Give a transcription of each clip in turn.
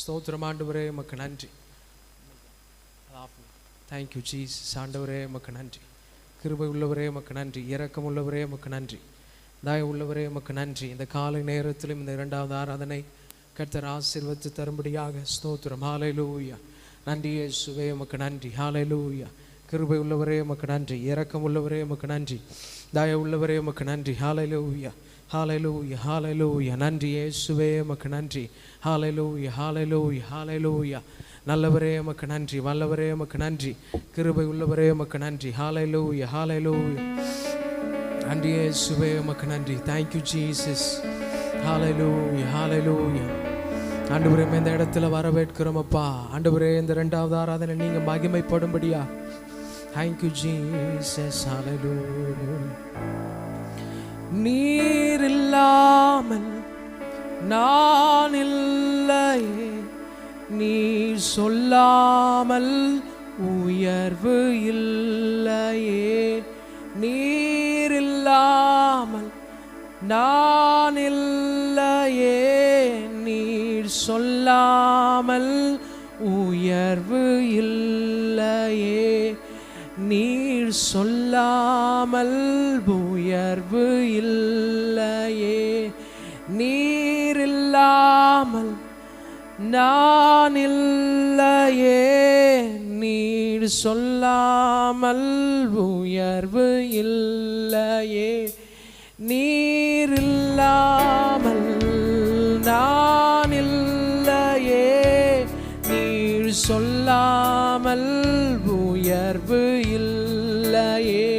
ஸ்தோத்திரம் ஆண்டவரே, உமக்கு நன்றி. Thank you Jesus. ஆண்டவரே உமக்கு நன்றி. கிருபை உள்ளவரே உமக்கு நன்றி. இரக்கம் உள்ளவரே உமக்கு நன்றி. தயவு உள்ளவரே உமக்கு நன்றி. இந்த காலை நேரத்திலும் இந்த இரண்டாவது ஆராதனை கர்த்தர் ஆசீர்வதித்து தரும்படியாக ஸ்தோத்திரம். ஹல்லேலூயா. நன்றி இயேசுவே, உமக்கு நன்றி. ஹல்லேலூயா. கிருபை உள்ளவரே உமக்கு நன்றி. இரக்கம் உள்ளவரே உமக்கு நன்றி. தயவு உள்ளவரே உமக்கு நன்றி. ஹல்லேலூயா, ஹல்லேலூயா, ஹல்லேலூயா. நன்றி இயேசுவே, உமக்கு நன்றி. ஹல்லேலூயா, ஹல்லேலூயா, ஹல்லேலூயா. நல்லவரே உமக்கு நன்றி. வல்லவரே உமக்கு நன்றி. கிருபை உள்ளவரே உமக்கு நன்றி. ஹல்லேலூயா, ஹல்லேலூயா. நன்றி இயேசுவே, உமக்கு நன்றி. Thank you Jesus. Hallelujah, hallelujah. ஆண்டவரே, இந்த இடத்துல வரவேற்கிறோம் அப்பா. ஆண்டவரே, இந்த இரண்டாவது ஆராதனை நீங்க மகிமைப்படும்படியா. Thank you Jesus. ஹல்லேலூயா. நீர் இல்லாமல் நான் இல்லையே, நீர் சொல்லாமல் உயர்வு இல்லையே. நீர் இல்லாமல் நான் இல்லையே, நீர் சொல்லாமல் உயர்வு இல்லையே. நீர் சொல்லாமல் உயர்வு இல்லையே. நீர் இல்லாமல் நான் இல்லையே, நீர் சொல்லாமல் உயர்வு இல்லையே. நீர் இல்லாமல் நான் இல்லையே, நீர் சொல்லாமல் உயர்வு இல்லையே.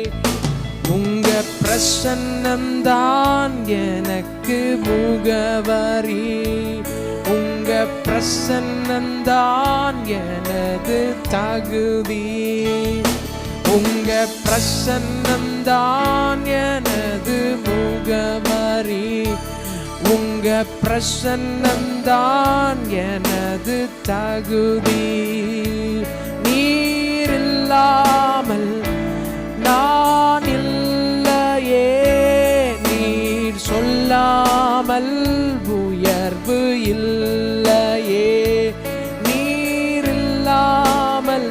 உங்க பிரசன்னம்தான் எனக்கு முகவரி, உங்க பிரசன்னம்தான் எனது தகுதி. உங்க பிரசன்னம்தான் எனது முகவரி, உங்க பிரசன்னம்தான் எனது தகுதி. நீர் இல்லாமல் நான் இல்லையே, நீர் சொல்லாமல் உயர்வு இல்லையே. நீர் இல்லாமல்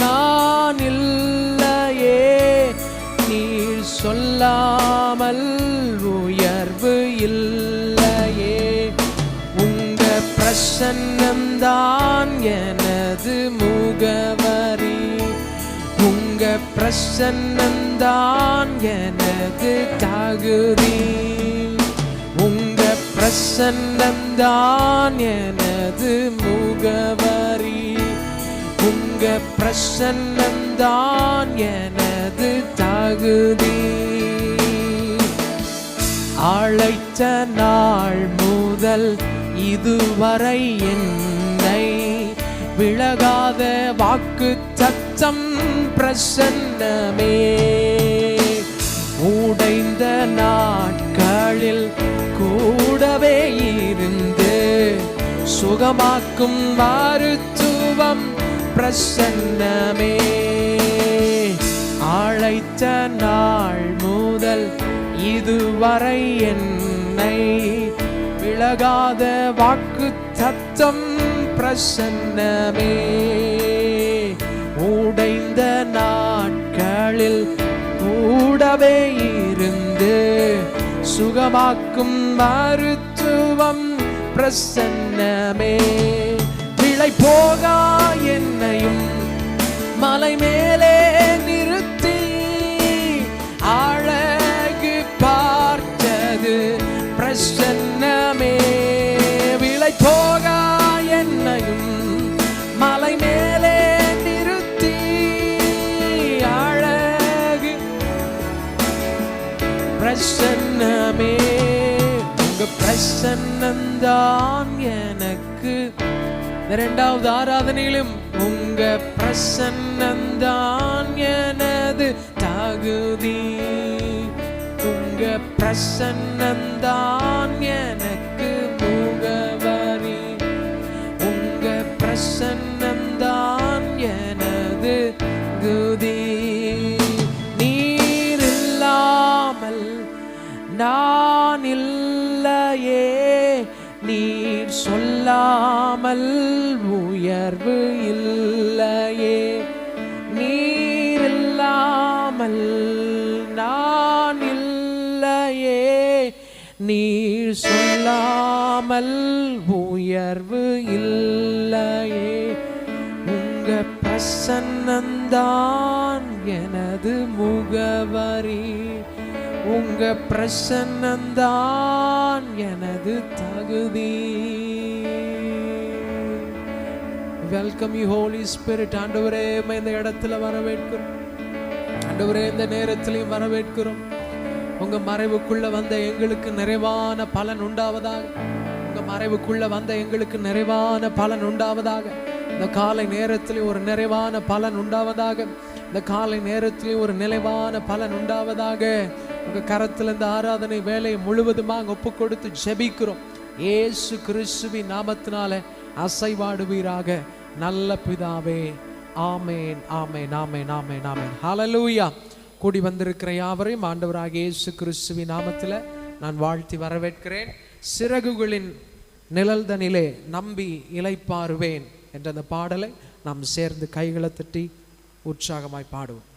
நான் இல்லையே, நீர் சொல்லாமல் உயர்வு இல்லையே. உங்க பிரசன்னம்தான் எனது முகவரி, உங்க பிரசன்னம்தான் எனது தகுதி. உங்க பிரசன்னம்தான் எனது முகவரி, உங்க பிரசன்னம்தான் எனது தகுதி. அழைத்த நாள் முதல் இதுவரை என்னை விலகாத வாக்கு தத்தம் பிரசன்னமே. உடைந்த நாட்களில் கூடவே இருந்து சுகமாக்கும் மருத்துவம் பிரசன்னமே. அழைத்த நாள் முதல் இதுவரை என்னை விலகாத வாக்கு தத்தம் பிரசன்னமே. உடைந்த நாட்களில் கூடவே இருந்து சுகமாக்கும் மருத்துவம் பிரசன்னமே. விளை போகா என்னையும் மலை மேலே நிறுத்தி அழகு பார்த்தது பிரசன்னமே. விளை போகா என்னையும் மலை மேலே நிறுத்தி அழகு பிரசன்னமே. உங்க பிரசன்னம்தான் எனக்கு. இரண்டாவது ஆராதனையிலும் உங்க பிரசன்னம்தான் எனது தகுதி, உங்க பிரசன்னம்தான் எனக்கு முகவரி, உங்க பிரசன்னம்தான் எனது தகுதி. நீர் இல்லாமல் நான் இல்லையே, நீர் சொல் இல்லாமல் உயர்வு இல்லையே, நீர் இல்லாமல் நான் இல்லையே, நீர் சொல்லாமல் உயர்வு இல்லையே, உங்க பிரசன்னந்தான் எனது முகவரி, உங்க பிரசன்னந்தான் எனது தகுதி. Welcome you holy spirit. ஆண்டவரே இந்த இடத்துல வரவேற்கிறோம். ஆண்டவரே இந்த நேரத்திலையும் வரவேற்கிறோம். உங்க மறைவுக்குள்ள வந்த எங்களுக்கு நிறைவான பலன் உண்டாவதாக. உங்க மறைவுக்குள்ள வந்த எங்களுக்கு நிறைவான பலன் உண்டாவதாக. இந்த காலை நேரத்திலே ஒரு நிறைவான பலன் உண்டாவதாக. இந்த காலை நேரத்திலே ஒரு நிறைவான பலன் உண்டாவதாக. உங்க கரத்தில் இந்த ஆராதனை வேலையை முழுவதுமாக ஒப்பு கொடுத்து ஜெபிக்கிறோம். இயேசு கிறிஸ்துவின் நாமத்தினால அசைவாடுவீராக நல்ல பிதாவே. ஆமேன், ஆமேன், ஆமேன், ஆமேன், ஆமேன். ஹல்லேலூயா. கூடி வந்திருக்கிற யாவரையும் ஆண்டவராகிய இயேசு கிறிஸ்துவின் நாமத்தில் நான் வாழ்த்தி வரவேற்கிறேன். சிறகுகளின் நிழல்தனிலே நம்பி இளைப்பாறுவேன் என்ற அந்த பாடலை நாம் சேர்ந்து கைகளை தட்டி உற்சாகமாய் பாடுவோம்.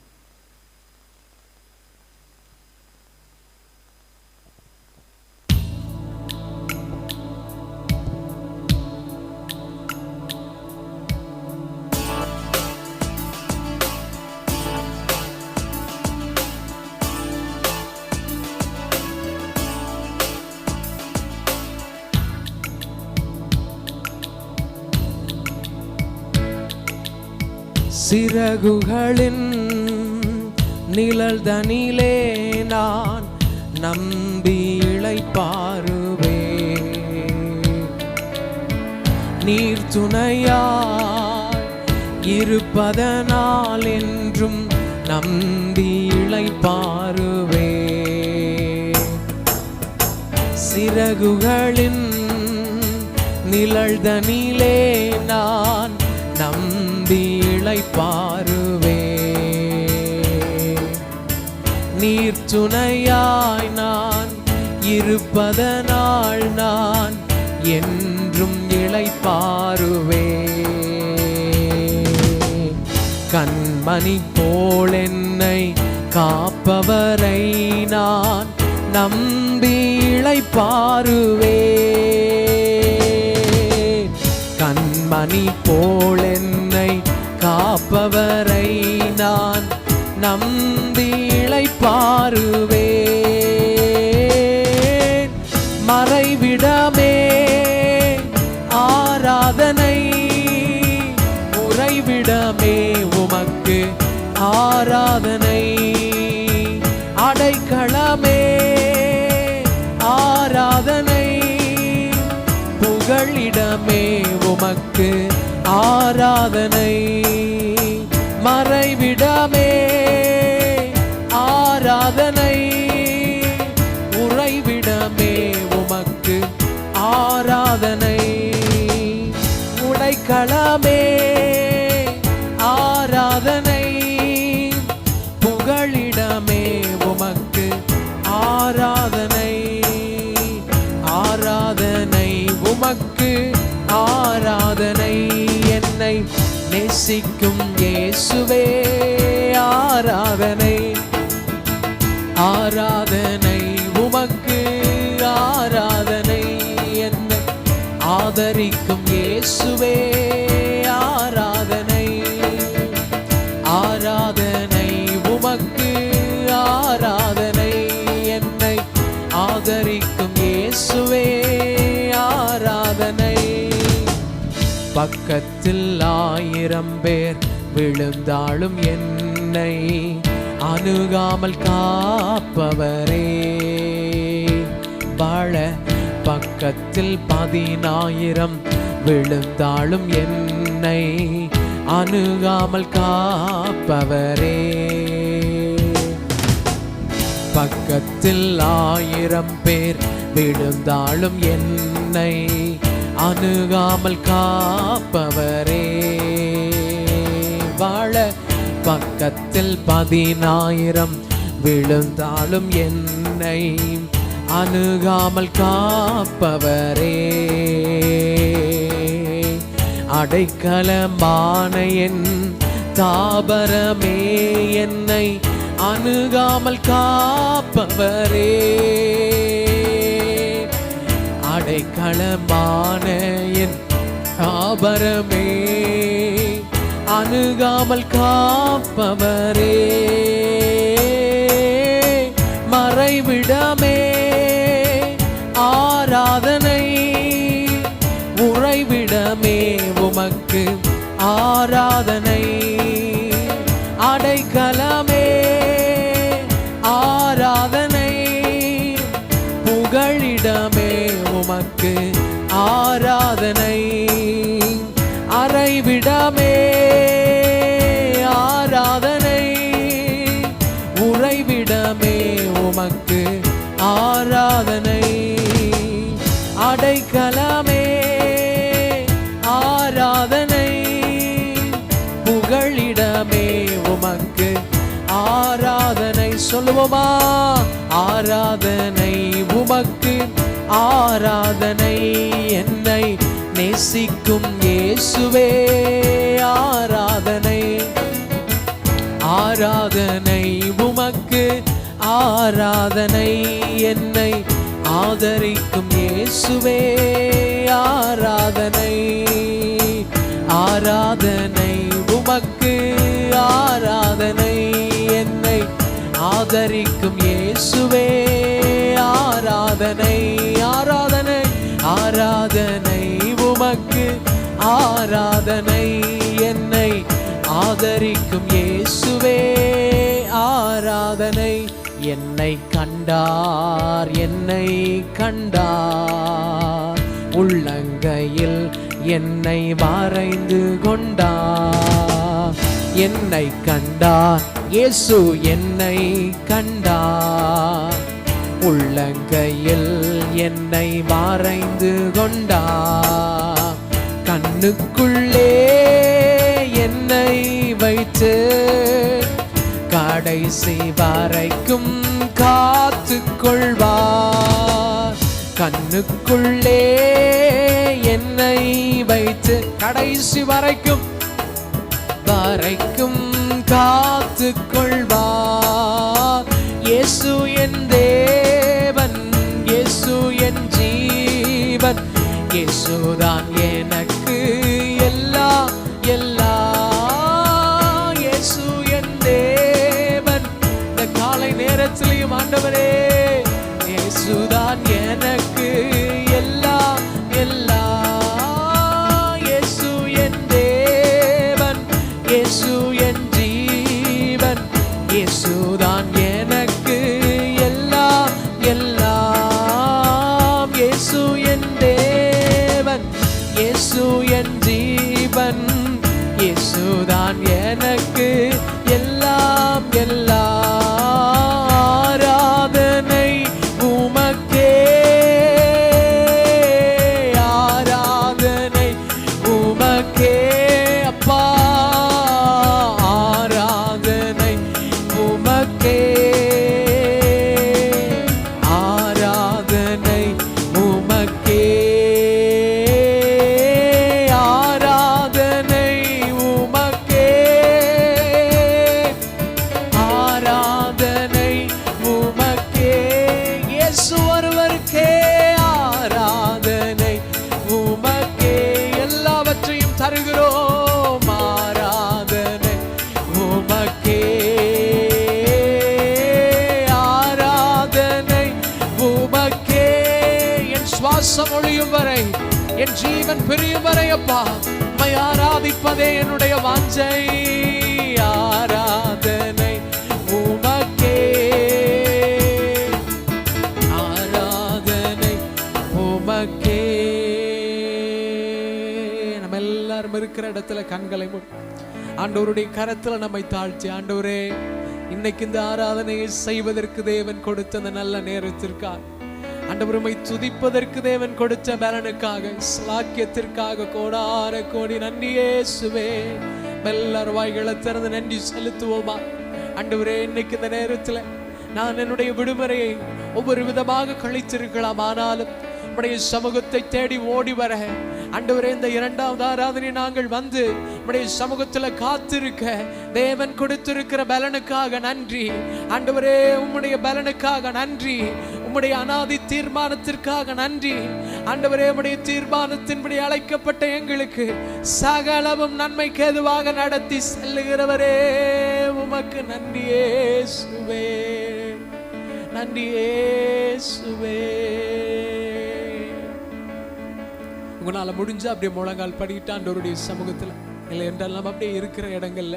சிறகுகளின் நிழல்தனிலே நான் நம்பி இளைப்பாறுவேன், நீர் துணையாய் இருப்பதனால் என்றும் நம்பி இளைப்பாறுவேன். சிறகுகளின் நிழல்தனிலே நான் நம்பி இளைப்பாறுவேன், நீர் துணையாய் நான் இருப்பதனால் நான் என்றும் இளைப்பாறுவேன். கண்மணி போல் என்னை காப்பவரை நான் நம்பி இளைப்பாறுவேன். கண்மணி போல் என்னை காப்பவரை நான் நம்பி இளைப்பாறுவேன். மறைவிடமே ஆராதனை, உறைவிடமே உமக்கு ஆராதனை, அடைக்கலமே ஆராதனை, புகழிடமே உமக்கு ஆராதனை. மறைவிடமே ஆராதனை, உறைவிடமே உமக்கு ஆராதனை, உடைக்களமே ஆராதனை, புகழிடமே உமக்கு ஆராதனை. ஆராதனை உமக்கு ஆராதனை, என்னை நேசிக்கும் இயேசுவே ஆராதனை. ஆராதனை உமக்கு ஆராதனை, என்னை ஆதரிக்கும் இயேசுவே ஆராதனை. ஆராதனை உமக்கு ஆராதனை, என்னை ஆதரிக்கும் இயேசுவே ஆராதனை. பக்கத்தில் 1000 பேர் விழுந்தாலும் என்னை அணுகாமல் காப்பவரே, வாழ பக்கத்தில் 10,000 விழுந்தாலும் என்னை அணுகாமல் காப்பவரே. பக்கத்தில் 1000 பேர் விழுந்தாலும் என்னை அணுகாமல் காப்பவரே, வாழ பக்கத்தில் 10,000 விழுந்தாலும் என்னை அணுகாமல் காப்பவரே. அடைக்கலமான என் தாபரமே, என்னை அணுகாமல் காப்பவரே. அடைக்கலமான என் தாபரமே, அணுகாமல் காப்பவரே. மறைவிடமே ஆராதனை, உறைவிடமே உமக்கு ஆராதனை. அடைக்கலமே ஆராதனை, புகழிடமே உமக்கு ஆராதனை. அறைவிடமே ஆராதனை, உறைவிடமே உமக்கு ஆராதனை. அடைக்கலமே ஆராதனை, புகழிடமே உமக்கு ஆராதனை. சொல்லுவோமா? ஆராதனை உமக்கு ஆராதனை, என்னை நேசிக்கும் இயேசுவே ஆராதனை. ஆராதனை உமக்கு ஆராதனை, என்னை ஆதரிக்கும் இயேசுவே ஆராதனை. ஆராதனை உமக்கு ஆராதனை, என்னை ஆதரிக்கும் இயேசுவே ஆராதனை. ஆராதனை ஆராதனை உமக்கு ஆராதனை, என்னை ஆதரிக்கும் இயேசுவே ஆராதனை. என்னை கண்டார், என்னை கண்டார், உள்ளங்கையில் என்னை வரைந்து கொண்டார். என்னை கண்டார் இயேசு, என்னை கண்டார், உள்ளங்கையில் என்னை வரைந்து கொண்டார். கண்ணுக்குள்ளே என்னை வைத்து கடைசி வரைக்கும் காத்துக் கொள்வார். கண்ணுக்குள்ளே என்னை வைத்து கடைசி வரைக்கும் காத்துக் கொள்வார். இயேசு என் தேவன், இயேசு என் ஜீவன், இயேசுதான் எனக்கு எல்லாம் எல்லாம். இயேசு என் தேவன். இந்த காலை நேரத்திலையும் ஆண்டவரே, இயேசுதான் எனக்கு எல்லாம் எல்லாம். இயேசு என் தேவன், இயேசு என் ஜீவன், இயேசுதான் எனக்கு எல்லாம் எல்லாம். இயேசு என் தேவன், இயேசு என் ஜீவன், இயேசுதான் எனக்கு எல்லாம் எல்லாம். ஆராதனை உமக்கே, ஆராதனை உமக்கே அப்பா. ஆராதனை உமக்கே, ஆராதனை உமக்கே, ஆராதனை உமக்கே, ஆராதனை உமக்கே. இயேசு ஒருவருக்கே ஆராதனை உமக்கே. எல்லாவற்றையும் தருகிறோம். ஆராதனை உமக்கே, ஆராதனை உமக்கே. என் சுவாசம் ஒழியும் வரை, என் ஜீவன் பிரியும் வரை அப்பா உம்மை ஆராதிப்பதே என்னுடைய வாஞ்சை. ஆராதனை உமக்கே, ஆராதனை உமக்கே. நம்ம எல்லாரும் இருக்கிற இடத்துல கண்களை மூடி ஆண்டவருடைய கரத்துல நம்மை தாழ்த்தி, ஆண்டவரே இன்னைக்கு இந்த ஆராதனையை செய்வதற்கு தேவன் கொடுத்த அந்த நல்ல நேரத்திற்காக, ஆண்டவரை துதிப்பதற்கு தேவன் கொடுத்த பலனுக்காக, ஸ்லாக்கியத்திற்காக கோடான கோடி நன்றி இயேசுவே. எல்லாரும் வாய்களை திறந்து நன்றி செலுத்துவோமா? ஆண்டவரே இன்னைக்கு இந்த நேரத்தில் நான் என்னுடைய விடுமுறையை ஒவ்வொரு விதமாக கழித்திருக்கலாம், ஆனாலும் உம்முடைய சமூகத்தை தேடி ஓடி வர ஆண்டவரே, இந்த இரண்டாவது ஆராதனை நாங்கள் வந்து உம்முடைய சமூகத்தில் காத்திருக்க தேவன் கொடுத்திருக்கிற பலனுக்காக நன்றி ஆண்டவரே. உம்முடைய பலனுக்காக நன்றி, உம்முடைய அநாதி தீர்மானத்திற்காக நன்றி ஆண்டவரே. உம்முடைய தீர்மானத்தின்படி அழைக்கப்பட்ட எங்களுக்கு சகலவும் நன்மைக்கு ஏதுவாக நடத்தி செல்லுகிறவரே, உமக்கு நன்றி இயேசுவே, நன்றி இயேசுவே. உங்களால முடிஞ்சா அப்படியே முழங்கால் படிக்கிட்டு ஆண்டவருடைய சமூகத்துல, இல்லை என்றால் நம்ம அப்படியே இருக்கிற இடங்கள்ல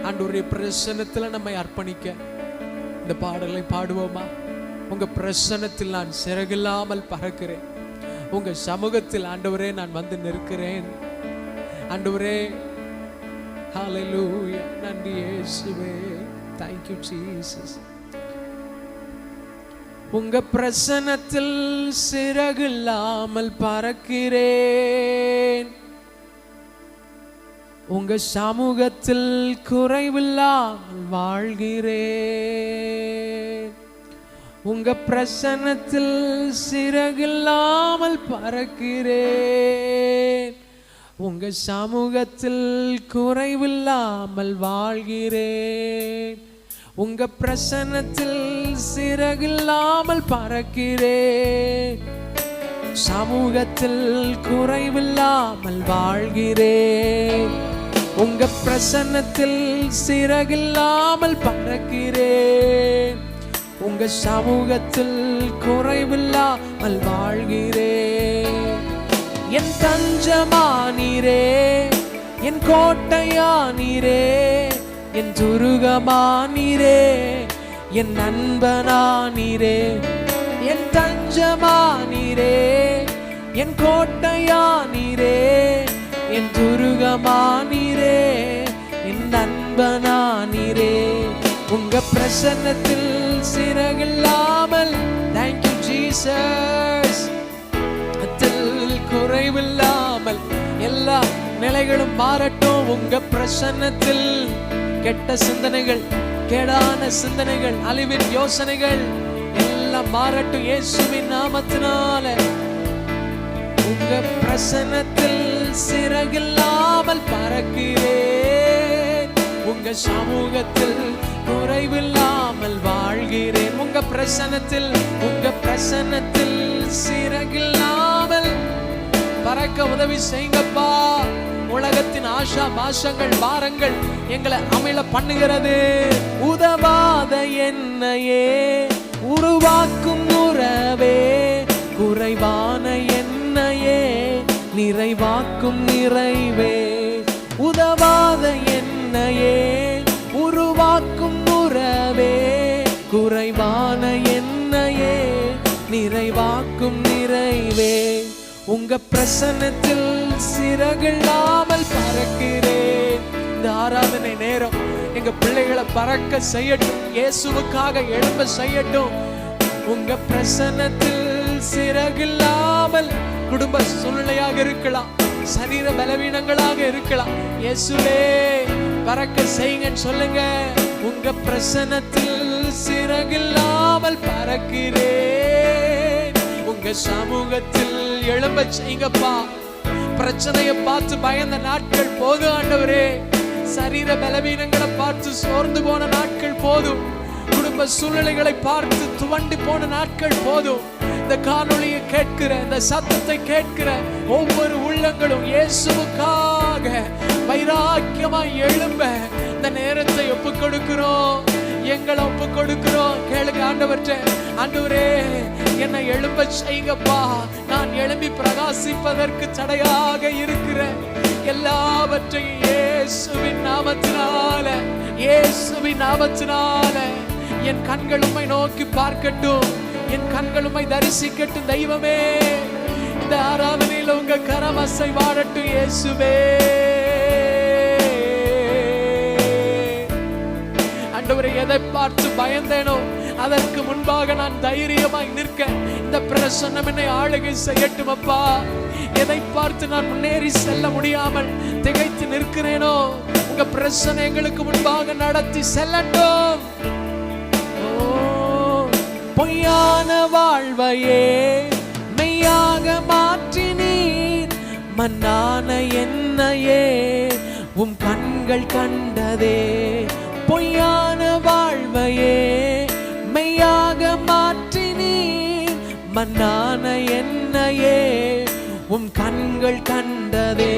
ஆண்டவருடைய பிரசன்னத்துல நம்மை அர்ப்பணிக்க இந்த பாடலை பாடுவோமா? உங்க பிரசன்னத்தில் நான் சிறகில்லாமல் பறக்கிறேன், உங்க சமூகத்தில் ஆண்டவரே நான் வந்து நிற்கிறேன் ஆண்டவரே. ஹல்லேலூயா, நன்றி இயேசுவே, thank you Jesus. உங்க பிரசன்னத்தில் சிறகில்லாமல் பறக்கிறேன், உங்க சமூகத்தில் குறைவில்லாமல் வாழ்கிறேன். உங்க பிரசன்னத்தில் சிறகில்லாமல் பறக்கிறேன், உங்க சமூகத்தில் குறைவில்லாமல் வாழ்கிறேன். உங்க பிரசன்னத்தில் சிறகில்லாமல் பறக்கிறேன், சமூகத்தில் குறைவில்லாமல் வாழ்கிறேன். உங்க பிரசன்னத்தில் சிறகில்லாமல் பறக்கிறேன், உங்க சமூகத்தில் குறைவில்லாமல் வாழ்கிறேன். என் தஞ்சமானீரே, என் கோட்டையானீரே, என் துருகமானீரே, என் நண்பனானீரே. என் தஞ்சமானீரே, என் கோட்டையானீரே, என் துருகமானீரே, என் நண்பனானீரே. உங்க பிரசன்னத்தில் சிறகில்லாமல், thank you Jesus, குறைவில்லாமல் எல்லா நிலைகளும் மாறட்டும். உங்க பிரசன்னத்தில் கெட்ட சிந்தனைகள், கேடான சிந்தனைகள், அழிவின் யோசனைகள் எல்லாம் மாறட்டும் இயேசுவின் நாமத்தினால. உங்க பிரசன்னத்தில் சிறகில்லாமல் பறக்கிறேன், உங்க சமூகத்தில் குறைவில்லாமல் வாழ்கிறேன். உங்க பிரசன்னத்தில், உங்க பிரசன்னத்தில் சிறகில்லாமல் பறக்க உதவி செய்யுங்கப்பா. உலகத்தின் ஆசா பாசங்கள் பாரங்கள் எங்களை அமில பண்ணுகிறது. உதவாத என்னையே உருவாக்கும் உறவே, குறைவான என்னையே நிறைவாக்கும் நிறைவே. உதவாத என்னையே உருவாக்கும் உறவே, குறைவான என்னையே நிறைவாக்கும் நிறைவே. உங்க பிரசன்னத்தில் சிறகில்லாமல் பறக்கிறேன். இந்த ஆராதனை நேரம் எங்க பிள்ளைகளை பறக்க செய்யட்டும், இயேசுவுக்காக எழும்ப செய்யட்டும். உங்க பிரசன்னத்தில் சிறகில்லாமல் குடும்ப சூழ்நிலையாக இருக்கலாம், சரீர பலவீனங்களாக இருக்கலாம், இயேசுவே பறக்க செய்யுங்கன்னு சொல்லுங்க. உங்க பிரசன்னத்தில் சிறகில்லாமல் பறக்கிறேன், உங்க சமூகத்தில் எழும்ப செய்யுங்கப்பா. பிரச்சனையை பார்த்து பயந்த நாட்கள் போதும் ஆண்டவரே, சரீர பலவீனங்களை பார்த்து சோர்ந்து போன நாட்கள் போதும், குடும்ப சூழ்நிலைகளை பார்த்து துவண்டு போன நாட்கள் போதும். இந்த காணொளியை கேட்கிற, இந்த சத்தத்தை கேட்கிற ஒவ்வொரு உள்ளங்களும் இயேசுவுக்காக வைராக்கியமாய் எழும்ப இந்த நேரத்தை ஒப்பு கொடுக்கிறோம், எங்களை ஒப்பு கொடுக்கிறோம். கேளுங்க ஆண்டவர்கிட்ட, ஆண்டவரே என்னை எழும்ப செய்யுங்கப்பா. நான் எழும்பி பிரகாசிப்பதற்கு தடையாக இருக்கிற எல்லாவற்றையும் இயேசுவின் நாமத்தினால, இயேசுவின் நாமத்தினால என் கண்கள் உம்மை நோக்கி பார்க்கட்டும், என் கண்கள் உம்மை தரிசிக்கட்டும். தெய்வமே, இந்த ஆராதனையில் உங்க கரமசை வாழட்டும் இயேசுவே. ஆண்டவரே, எதை பார்த்து பயந்தேனோ அதற்கு முன்பாக நான் தைரியமாய் நிற்க இந்த பிரசன்னம் என்னை ஆளுகை செய்யட்டும் அப்பா. எதை பார்த்து நான் முன்னேறி செல்ல முடியாமல் திகைத்து நிற்கிறேனோ உங்க பிரசன்னம் எங்களுக்கு முன்பாக நடத்தி செல்லட்டும். பொய்யான வாழ்வையே மெய்யான மண்ணான என்னையே உம் கண்கள் கண்டதே. பொய்யான வாழ்வையே மெய்யாக மாற்றினீர். மண்ணான என்னையே உம் கண்கள் கண்டதே.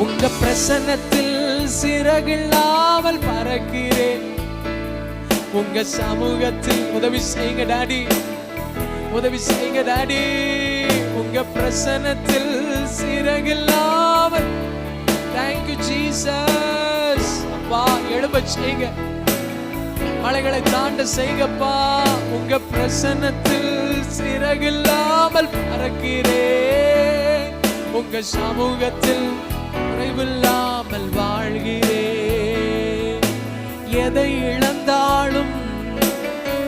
உங்க பிரசன்னத்தில் சிறகில்லாமல் பறக்கிறேன். உங்க சமூகத்தில் உதவி செய்யுங்க டாடி, உதவி செய்யுங்க டாடி. உங்க பிரசன்னத்தில் சிறகில்லாமல். Thank you Jesus. அப்பா எழும்ப செய்யுங்க, மலைகளை தாண்ட செய்யுங்கப்பா. உங்க பிரசன்னத்தில் சிறகில்லாமல் பறக்கிறேன். உங்க சமூகத்தில் குறைவில்லாமல் வாழ்கிறேன். எதை இழந்தாலும்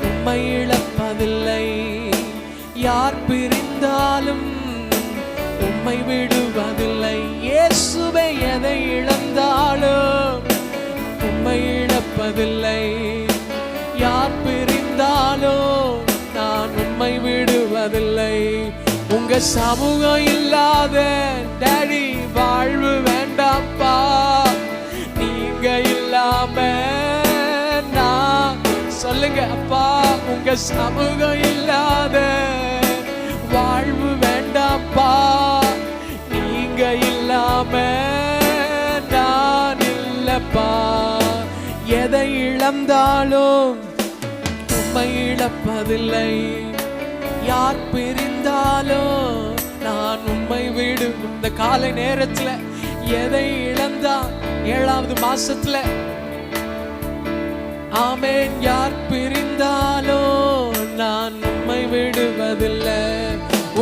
உம்மை இழப்பதில்லை. யார் பிரிந்தாலும் உம்மை விடுவதில்லை. இயேசுவே எதை இழந்தாலும் உம்மை இழப்பதில்லை. யார் பிரிந்தாலும் நான் உம்மை விடுவதில்லை. உங்க சமூகம் இல்லாத டாடி வாழ்வு வேண்டாம்ப்பா. நீங்க இல்லாம நான் சொல்லுங்க அப்பா. உங்க சமூகம் இல்லாத வாழ்வு வேண்டாம்ப்பா. நீங்க இல்லாம நான் இல்லப்பா. எதை இழந்தாலும் உம்மை இழப்பதில்லை. யார் பிரிந்தாலும் நான் உம்மை விடும். இந்த காலை நேரத்துல எதை இழந்தா 7வது மாசத்துல ஆமென். யார் பிரிந்தாலும் நான் உம்மை விடுவதில்லை.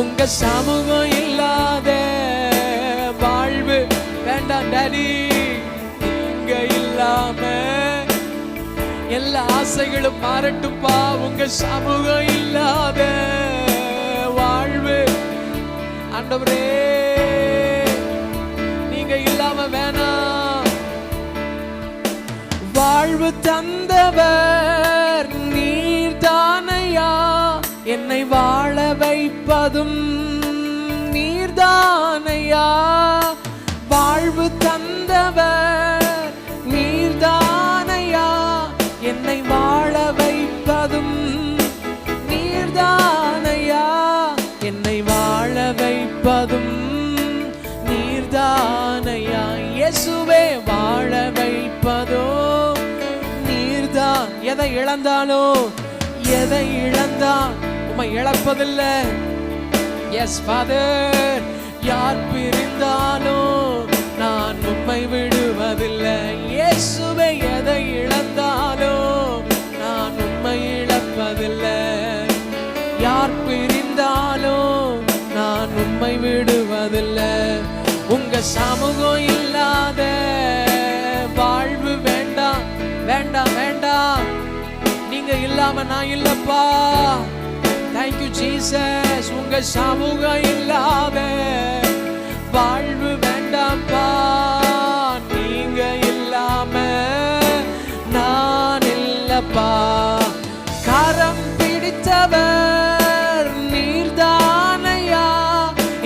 உங்க சமூகம் இல்லாத வாழ்வு வேண்டாம் டாடி. நீங்க இல்லாம எல்லா ஆசைகளும் மாறட்டும்பா. உங்க சமூகம் இல்லாத வாழ்வு ஆண்டவரே நீங்க இல்லாம வேணாம். வாழ்வு தந்தவர் நீர்தானையா. என்னை வாழ வைப்பதும் நீர்தானையா. வாழ்வு தந்தவர் நீர்தானையா. என்னை வாழ வைப்பதும் நீர்தானையா. என்னை வாழ வைப்பதும் நீர்தானையா. இயேசுவே வாழ வைப்பதோ நீர்தான். எதை இழந்தாலும் எதை இழந்தான் உம்மை இழப்பதில்லை. S father. யார் பிரிந்தாலும் நான் உம்மை விடுவதில்லை. இயேசுவே எதை இழந்தாலும் நான் உம்மை இழப்பதில்லை. யார் பிரிந்தாலும் நான் உம்மை விடுவதில்லை. உங்க சமூகம் இல்லாத வாழ்வு வேண்டாம் வேண்டாம் வேண்டாம். நீங்க இல்லாம நான் இல்லப்பா. Thank you Jesus. உங்க சமூகம் இல்லாத வாழ்வு வேண்டாம்ப்பா. நீங்க இல்லாம நான் இல்லப்பா. கரம் பிடித்தவர் நீர்தானையா.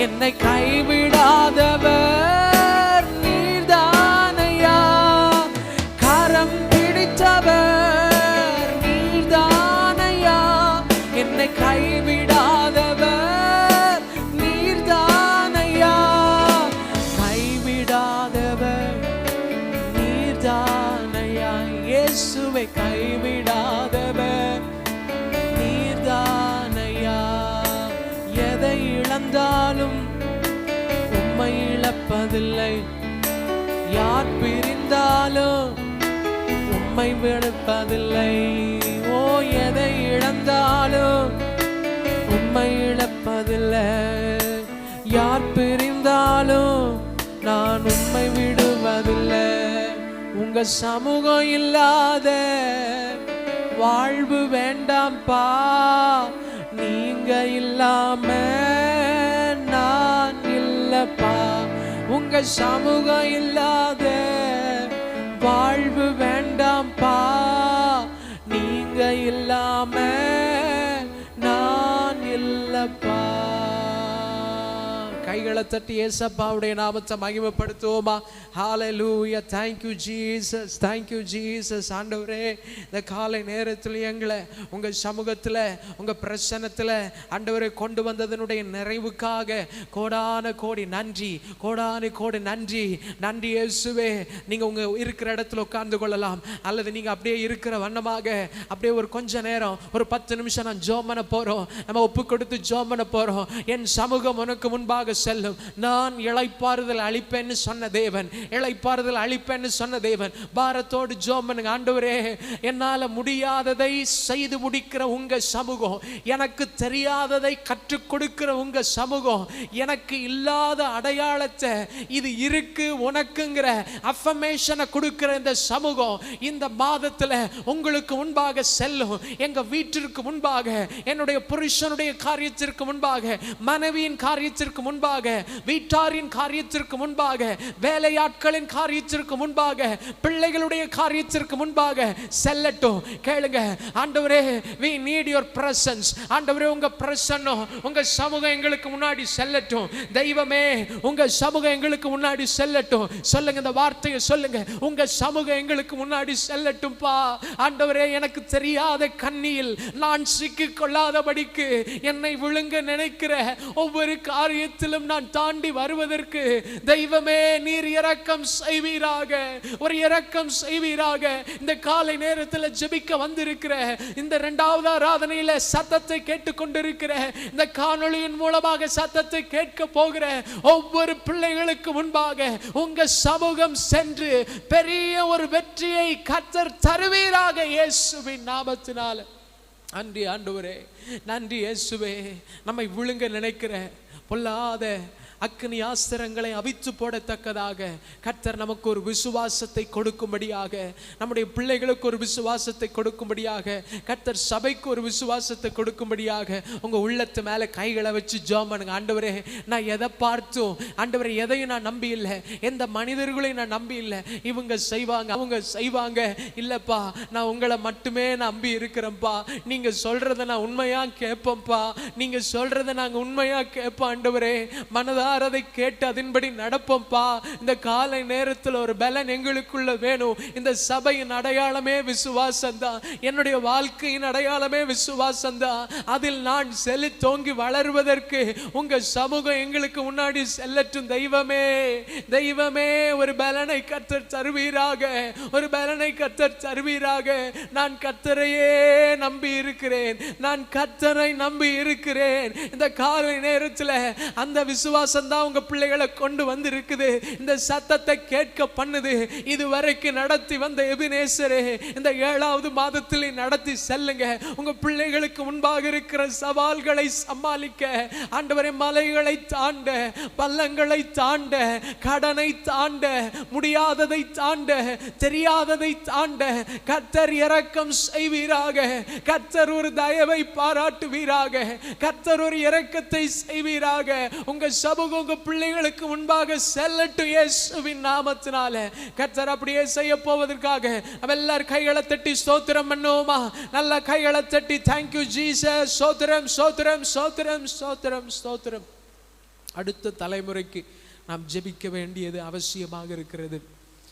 என்னை கைவிடாதவர் நீர்தானையா. கரம் பிடித்தவர் நீர்தானையா. என்னை கைவிடாதவர் நீர்தானையா. கைவிடாதவர் நீர்தானையா. இயேசுவை கைவிடாதவர் நீர்தானையா. எதை இழந்தாலும் உம்மை இழப்பதில்லை. யார் பிரிந்தாலும் உம்மை விடுப்பதில்லை. ஓ எதை இழந்தாலும் உம்மை இழப்பதில்லை. யார் பிரிந்தாலும் நான் உம்மை விடுவதில்லை. உங்க சமூகம் இல்லாத வாழ்வு வேண்டாம்ப்பா. நீங்க இல்லாம நான் இல்லப்பா. உங்க சமூகம் இல்லாத வாழ்வு வேண்டாம்ப்பா. நீங்க இல்லாம நான் இல்லப்பா. கை கைகளை தட்டி ஏசப்பாவுடைய நாமத்தை மகிமைப்படுத்துவோமா? ஹalleluya. thank you Jesus, thank you Jesus. ஆண்டவரே, இந்த காலை நேரத்தில் எங்களை உங்க சமூகத்தில் உங்க பிரசன்னத்தில் ஆண்டவரே கொண்டு வந்ததனுடைய நிறைவுக்காக கோடான கோடி நன்றி, கோடான கோடி நன்றி. நன்றி இயேசுவே. நீங்க உங்க இருக்கிற இடத்துல உட்கார்ந்து கொள்ளலாம், அல்லது நீங்க அப்படியே இருக்கிற வண்ணமாக அப்படியே ஒரு கொஞ்ச நேரம் ஒரு 10 நிமிஷம் நான் ஜெபம் பண்ண போறோம். நம்ம ஒப்பு கொடுத்து ஜெபம் பண்ண போறோம். என் சமூகம் உனக்கு முன்பாக செல்லும், நான் இளைப்பாறுதல் அளிப்பேன்னு சொன்ன தேவன், இளைப்பாறுதல் அளிப்பேன்னு சொன்ன தேவன். பாரத்தோடு ஜெபம் பண்ணுங்க. ஆண்டவரே, என்னால முடியாததை செய்து முடிக்கிற உங்க சமூகம், எனக்கு தெரியாததை கற்றுக் கொடுக்கிற உங்க சமூகம், எனக்கு இல்லாத அடையாளத்தை இது இருக்கு உனக்குங்கிற அஃபர்மேஷனை கொடுக்கிற இந்த சமூகம் இந்த மாதத்துல உங்களுக்கு முன்பாக செல்லும். எங்க வீட்டிற்கு முன்பாக, என்னுடைய புருஷனுடைய காரியத்திற்கு முன்பாக, மனைவியின் காரியத்திற்கு முன்பாக, வீட்டாரின் காரியத்திற்கு முன்பாக, வேலையாட்களின் காரியத்திற்கு முன்பாக, பிள்ளைகளுடைய காரியத்திற்கு முன்பாக செல்லட்டும். கேளுங்க, ஆண்டவரே, we need your presence. ஆண்டவரே, உங்க பிரசன்னம், உங்க சமூகம் எங்களுக்கு முன்னாடி செல்லட்டும். தெய்வமே, உங்க சமூகம் எங்களுக்கு முன்னாடி செல்லட்டும். சொல்லுங்க, இந்த வார்த்தையை சொல்லுங்க, உங்க சமூகம் எங்களுக்கு முன்னாடி செல்லட்டும் பா. ஆண்டவரே, எனக்கு தெரியாத கண்ணியில் நான் சிக்கிக் கொள்ளாதபடிக்கு என்னை விழுங்க நினைக்கிற ஒவ்வொரு காரியத்திலும் நான் தாண்டி வருவதற்கு தெய்வமே நீர் இரக்கம் செய்வீராக, ஒரு இரக்கம் செய்வீராக. இந்த காலை நேரத்தில் ஜெபிக்க வந்திருக்கிற, இந்த 2வது ஆராதனையில சத்தத்தை கேட்டுக்கொண்டிருக்கிற, இந்த காணொளியின் மூலமாக சத்தத்தை கேட்க போகிற ஒவ்வொரு பிள்ளைகளுக்கு முன்பாக உங்க சமூகம் சென்று பெரிய ஒரு வெற்றியை கர்த்தர் தருவீராக இயேசுவின் நாமத்தினால. நன்றி ஆண்டவரே, நன்றி இயேசுவே. நம்மை விழுங்க நினைக்கிற பொல்லாத அக்னி ஆஸ்திரங்களை அவித்து போடத்தக்கதாக கர்த்தர் நமக்கு ஒரு விசுவாசத்தை கொடுக்கும்படியாக, நம்முடைய பிள்ளைகளுக்கு ஒரு விசுவாசத்தை கொடுக்கும்படியாக, கர்த்தர் சபைக்கு ஒரு விசுவாசத்தை கொடுக்கும்படியாக உங்க உள்ளத்து மேல கைகளை வச்சு ஜெபம் பண்ணுங்க. ஆண்டவரே, நான் எதை பார்த்தும் ஆண்டவரே எதையும் நான் நம்பி இல்லை, எந்த மனிதர்களையும் நான் நம்பி இல்லை, இவங்க செய்வாங்க அவங்க செய்வாங்க, இல்லப்பா நான் உங்களை மட்டுமே நம்பி இருக்கிறேன்ப்பா. நீங்க சொல்றதை நான் உண்மையா கேட்பேன்ப்பா, நீங்க சொல்றதை நாங்க உண்மையா கேட்போம். ஆண்டவரே, மனதா அதை கேட்டு அதன்படி நடப்போம்பா. இந்த காலை நேரத்தில் ஒரு பலன் எங்களுக்குள்ள வேணும். இந்த சபையின் அடையாளமே விசுவாசம்தான், என்னுடைய வாழ்க்கையின் அடையாளமே விசுவாசம்தான். அதில் நான் செழித்தோங்கி வளருவதற்கு உங்க சமூகம் எங்களுக்கு முன்னாடி செல்லட்டும். தெய்வமே, தெய்வமே, ஒரு பலனை கர்த்தர் தருவீராக, ஒரு பலனை கர்த்தர் தருவீராக. நான் கர்த்தரையே நம்பி இருக்கிறேன், நான் கர்த்தரை நம்பி இருக்கிறேன். இந்த காலை நேரத்தில் அந்த விசுவாசம் தான் உங்க பிள்ளைகளை கொண்டு வந்து இருக்குது, இந்த சத்தத்தை கேட்க பண்ணுது. இதுவரைக்கும் நடத்தி வந்த எபினேசரே, இந்த 7வது மாதத்தில் நடத்தி செல்லுங்க. உங்க பிள்ளைகளுக்கு முன்பாக இருக்கிற சவால்களை சமாளிக்க ஆண்டவரே, மலைகளை தாண்ட, பள்ளங்களை தாண்ட, கடனை தாண்ட, முடியாததை தாண்ட, தெரியாததை தாண்ட கர்த்தர் இரக்கம் செய்வீராக. கர்த்தர் ஒரு தயவை பாராட்டுவீராக. கர்த்தர் ஒரு இரக்கத்தை செய்வீராக. உங்க சமூகம் உங்க பிள்ளைகளுக்கு முன்பாக செல்லட்டும் இயேசுவின் நாமத்தினால. கர்த்தர் அப்படியே செய்ய போவதற்காக எல்லாரும் கைகளை தட்டி ஸ்தோத்திரம் பண்ணுவோமா? நல்ல கைகளை தட்டி thank you Jesus, ஸ்தோத்திரம் ஸ்தோத்திரம் ஸ்தோத்திரம் ஸ்தோத்திரம் ஸ்தோத்திரம். அடுத்த தலைமுறைக்கு நாம் ஜெபிக்க வேண்டியது அவசியமாக இருக்கிறது.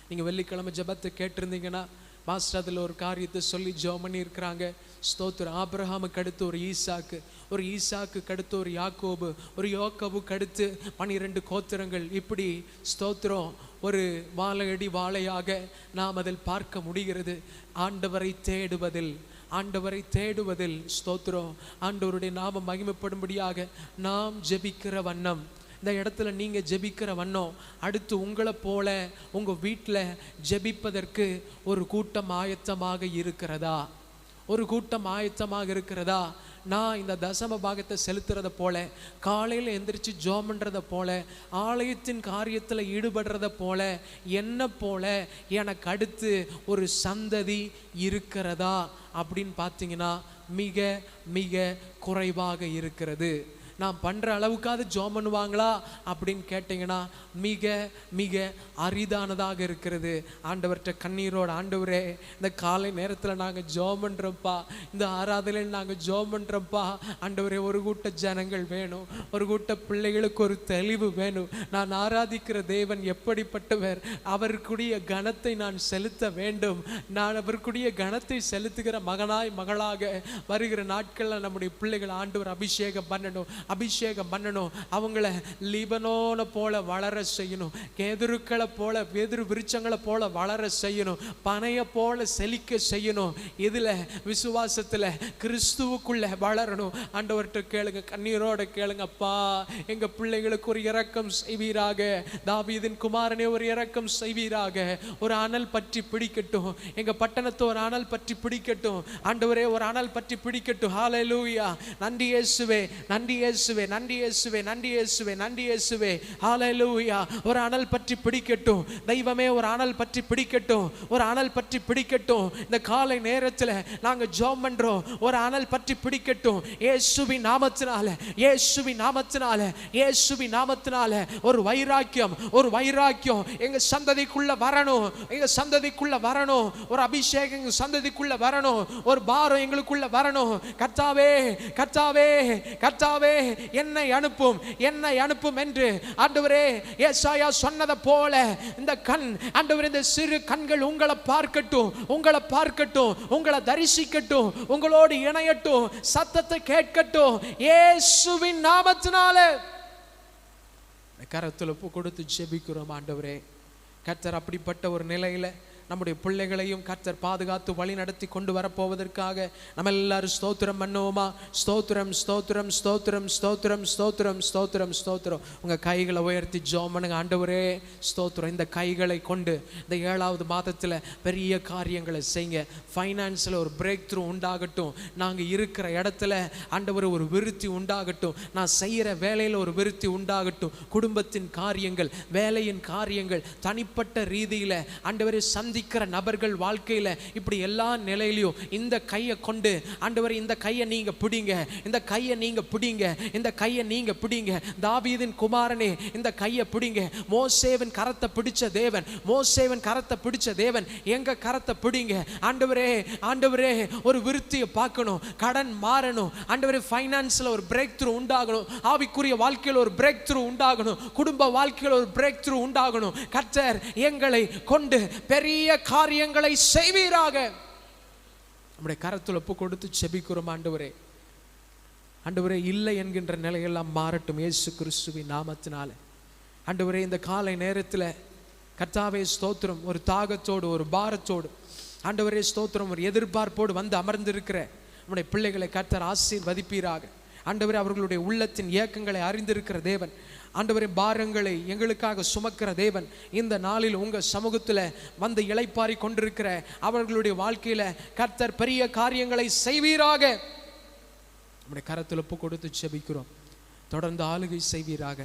நீங்க வெள்ளிக்கிழமை ஜெபத்தை கேட்டிருந்தீங்கன்னா மாஸ்டர் அதில் ஒரு காரியத்தை சொல்லி ஜெபம் பண்ணி இருக்கிறாங்க. ஸ்தோத்திரம். ஆபிரகாமுக்கு அடுத்து ஒரு ஈசாக்கு, ஒரு ஈசாக்குக்கு அடுத்து ஒரு யாக்கோபு, ஒரு யோக்கோபுக்கு அடுத்து 12 கோத்திரங்கள். இப்படி ஸ்தோத்திரம் ஒரு வாழையடி வாழையாக நாம் அதில் பார்க்க முடிகிறது. ஆண்டவரை தேடுவதில், ஆண்டவரை தேடுவதில் ஸ்தோத்திரம், ஆண்டவருடைய நாமம் மகிமைப்படும்படியாக நாம் ஜெபிக்கிற வண்ணம், இந்த இடத்துல நீங்க ஜெபிக்கிற வண்ணம் அடுத்து உங்களை போல உங்க வீட்டில் ஜெபிப்பதற்கு ஒரு கூட்டம் ஆயத்தமாக இருக்கிறதா? ஒரு கூட்டம் ஆயத்தமாக இருக்கிறதா? நான் இந்த தசம பாகத்தை செலுத்துறத போல, காலையில் எந்திரிச்சு ஜெபம் பண்றத போல, ஆலயத்தின் காரியத்தில் ஈடுபடுறத போல, என்ன போல எனக்கு அடுத்து ஒரு சந்ததி இருக்கிறதா அப்படின்னு பார்த்தீங்கன்னா மிக மிக குறைவாக இருக்கிறது. நான் பண்ணுற அளவுக்காவது ஜெபம் பண்ணுவாங்களா அப்படின்னு கேட்டிங்கன்னா மிக மிக அரிதானதாக இருக்கிறது. ஆண்டவர்கிட்ட கண்ணீரோடு, ஆண்டவரே இந்த காலை நேரத்தில் நாங்கள் ஜெபம் பண்ணுறோம்ப்பா, இந்த ஆராதனையில் நாங்கள் ஜெபம் பண்ணுறோம்ப்பா, ஆண்டவரே ஒரு கூட்ட ஜனங்கள் வேணும், ஒரு கூட்ட பிள்ளைகளுக்கு ஒரு தெளிவு வேணும். நான் ஆராதிக்கிற தேவன் எப்படிப்பட்டவர், அவருக்குரிய கனத்தை நான் செலுத்த வேண்டும். நான் அவருக்குரிய கனத்தை செலுத்துகிற மகனாய் மகளாக வருகிற நாட்களில் நம்முடைய பிள்ளைகள் ஆண்டவர் அபிஷேகம் பண்ணணும், அபிஷேகம் பண்ணணும். அவங்கள லீபனோனை போல வளர செய்யணும், கேதுருக்களை போல, வேதுரு விருட்சங்களை போல வளர செய்யணும், பனையை போல செழிக்க செய்யணும். இதில் விசுவாசத்தில் கிறிஸ்துவுக்குள்ள வளரணும். ஆண்டவர்கிட்ட கேளுங்க, கண்ணீரோட கேளுங்க, அப்பா எங்கள் பிள்ளைகளுக்கு ஒரு இரக்கம் செய்வீராக, தாவீதின் குமாரனே ஒரு இரக்கம் செய்வீராக. ஒரு அனல் பற்றி பிடிக்கட்டும், எங்கள் பட்டணத்தை ஒரு அனல் பற்றி பிடிக்கட்டும் ஆண்டவரே, ஒரு அனல் பற்றி பிடிக்கட்டும். ஹல்லேலூயா. நன்றி இயேசுவே, நன்றி இயேசுவே, நன்றி இயேசுவே, நன்றி இயேசுவே, நன்றி இயேசுவே. ஹல்லேலூயா. ஒரு அனல் பற்றி பிடிக்கட்டும் தெய்வமே, ஒரு அனல் பற்றி பிடிக்கட்டும், ஒரு அனல் பற்றி பிடிக்கட்டும். இந்த காலை நேரத்தில் நாங்கள் ஜெபம் பண்றோம், ஒரு அனல் பற்றி பிடிக்கட்டும் இயேசுவின் நாமத்தினால, இயேசுவின் நாமத்தினால, இயேசுவின் நாமத்தினால. ஒரு வைராக்கியம், ஒரு வைராக்கியம் எங்க சந்ததிக்குள்ள வரணும், எங்க சந்ததிக்குள்ள வரணும். ஒரு அபிஷேகம் எங்க சந்ததிக்குள்ள வரணும், ஒரு பாரம் எங்களுக்குள்ள வரணும். கர்த்தாவே, கர்த்தாவே, கர்த்தாவே என்னை அனுப்பும், என்னை அனுப்பும் என்று ஆண்டவரே ஏசாயா சொன்னதை போல இந்த கண் ஆண்டவரே, இந்த சிறு கண்கள் உங்களை பார்க்கட்டும், உங்களை பார்க்கட்டும், உங்களை தரிசிக்கட்டும், உங்களோடு இணையட்டும், சத்தத்தை கேட்கட்டும் இயேசுவின் நாமத்தினால. கரத்துல கொடுத்து ஜெபிக்கிறோம் ஆண்டவரே. கர்த்தர் அப்படிப்பட்ட ஒரு நிலையில நம்முடைய பிள்ளைகளையும் கர்த்தர் பாதுகாத்து வழி நடத்தி கொண்டு வரப்போவதற்காக நம்ம எல்லாரும் ஸ்தோத்திரம் பண்ணுவோமா? ஸ்தோத்திரம், ஸ்தோத்திரம், ஸ்தோத்திரம், ஸ்தோத்திரம், ஸ்தோத்திரம், ஸ்தோத்திரம், ஸ்தோத்திரம். உங்கள் கைகளை உயர்த்தி ஜெபம் பண்ணுங்க. ஆண்டவரே ஸ்தோத்திரம், இந்த கைகளை கொண்டு இந்த 7வது மாதத்தில் பெரிய காரியங்களை செய்யுங்க. ஃபைனான்ஸில் ஒரு பிரேக் த்ரூ உண்டாகட்டும், நாங்கள் இருக்கிற இடத்துல ஆண்டவர் ஒரு விருத்தி உண்டாகட்டும், நான் செய்கிற வேலையில் ஒரு விருத்தி உண்டாகட்டும், குடும்பத்தின் காரியங்கள், வேலையின் காரியங்கள், தனிப்பட்ட ரீதியில் ஆண்டவரே சந்திக்கிற நபர்கள் வாழ்க்கையில், இப்படி எல்லா நிலையிலையும் இந்த கையை கொண்டு ஆண்டவரே, இந்த கையை நீங்க பிடிங்க, இந்த கையை நீங்க பிடிங்க, இந்த கையை நீங்க பிடிங்க. தாவீதின் குமாரனே இந்த கையை பிடிங்க. மோசேவின் கரத்தை பிடிச்ச தேவன், மோசேவின் கரத்தை பிடிச்ச தேவன் எங்க கரத்தை பிடிங்க. ஆண்டவரே, ஆண்டவரே ஒரு விருத்தியை பார்க்கணும், கடன் மாறணும் ஆண்டவரே, ஃபைனான்ஸில் ஒரு பிரேக் த்ரூ உண்டாகணும், ஆவிக்குரிய வாழ்க்கையில் ஒரு பிரேக் த்ரூ உண்டாகணும், குடும்ப வாழ்க்கையில் ஒரு பிரேக் த்ரூ உண்டாகணும். கர்த்தர் எங்களை கொண்டு பெரிய காரியங்களை செய்வீராக. நம்முடைய கரத்தில் ஒப்பு கொடுத்து செபிக்கிறோம் ஆண்டவரே. ஆண்டவரே இல்லை என்கின்ற நிலையெல்லாம் மாறட்டும் இயேசு கிறிஸ்துவின் நாமத்தினால. ஆண்டவரே இந்த காலை நேரத்தில் கர்த்தாவே ஸ்தோத்திரம், ஒரு தாகத்தோடு, ஒரு பாரத்தோடு ஆண்டவரே ஸ்தோத்திரம், ஒரு எதிர்பார்ப்போடு வந்து அமர்ந்திருக்கிற நம்முடைய பிள்ளைகளை கர்த்தர் ஆசீர்வதிப்பீராக. ஆண்டவரே அவர்களுடைய உள்ளத்தின் இயக்கங்களை அறிந்திருக்கிற தேவன், ஆண்டவரே பாரங்களை எங்களுக்காக சுமக்கிற தேவன், இந்த நாளில் உங்கள் சமூகத்தில் வந்து இளைப்பாரி கொண்டிருக்கிற அவர்களுடைய வாழ்க்கையில் கர்த்தர் பெரிய காரியங்களை செய்வீராக. நம்முடைய கரத்தில் ஒப்பு கொடுத்து செபிக்கிறோம். தொடர்ந்து ஆளுகை செய்வீராக.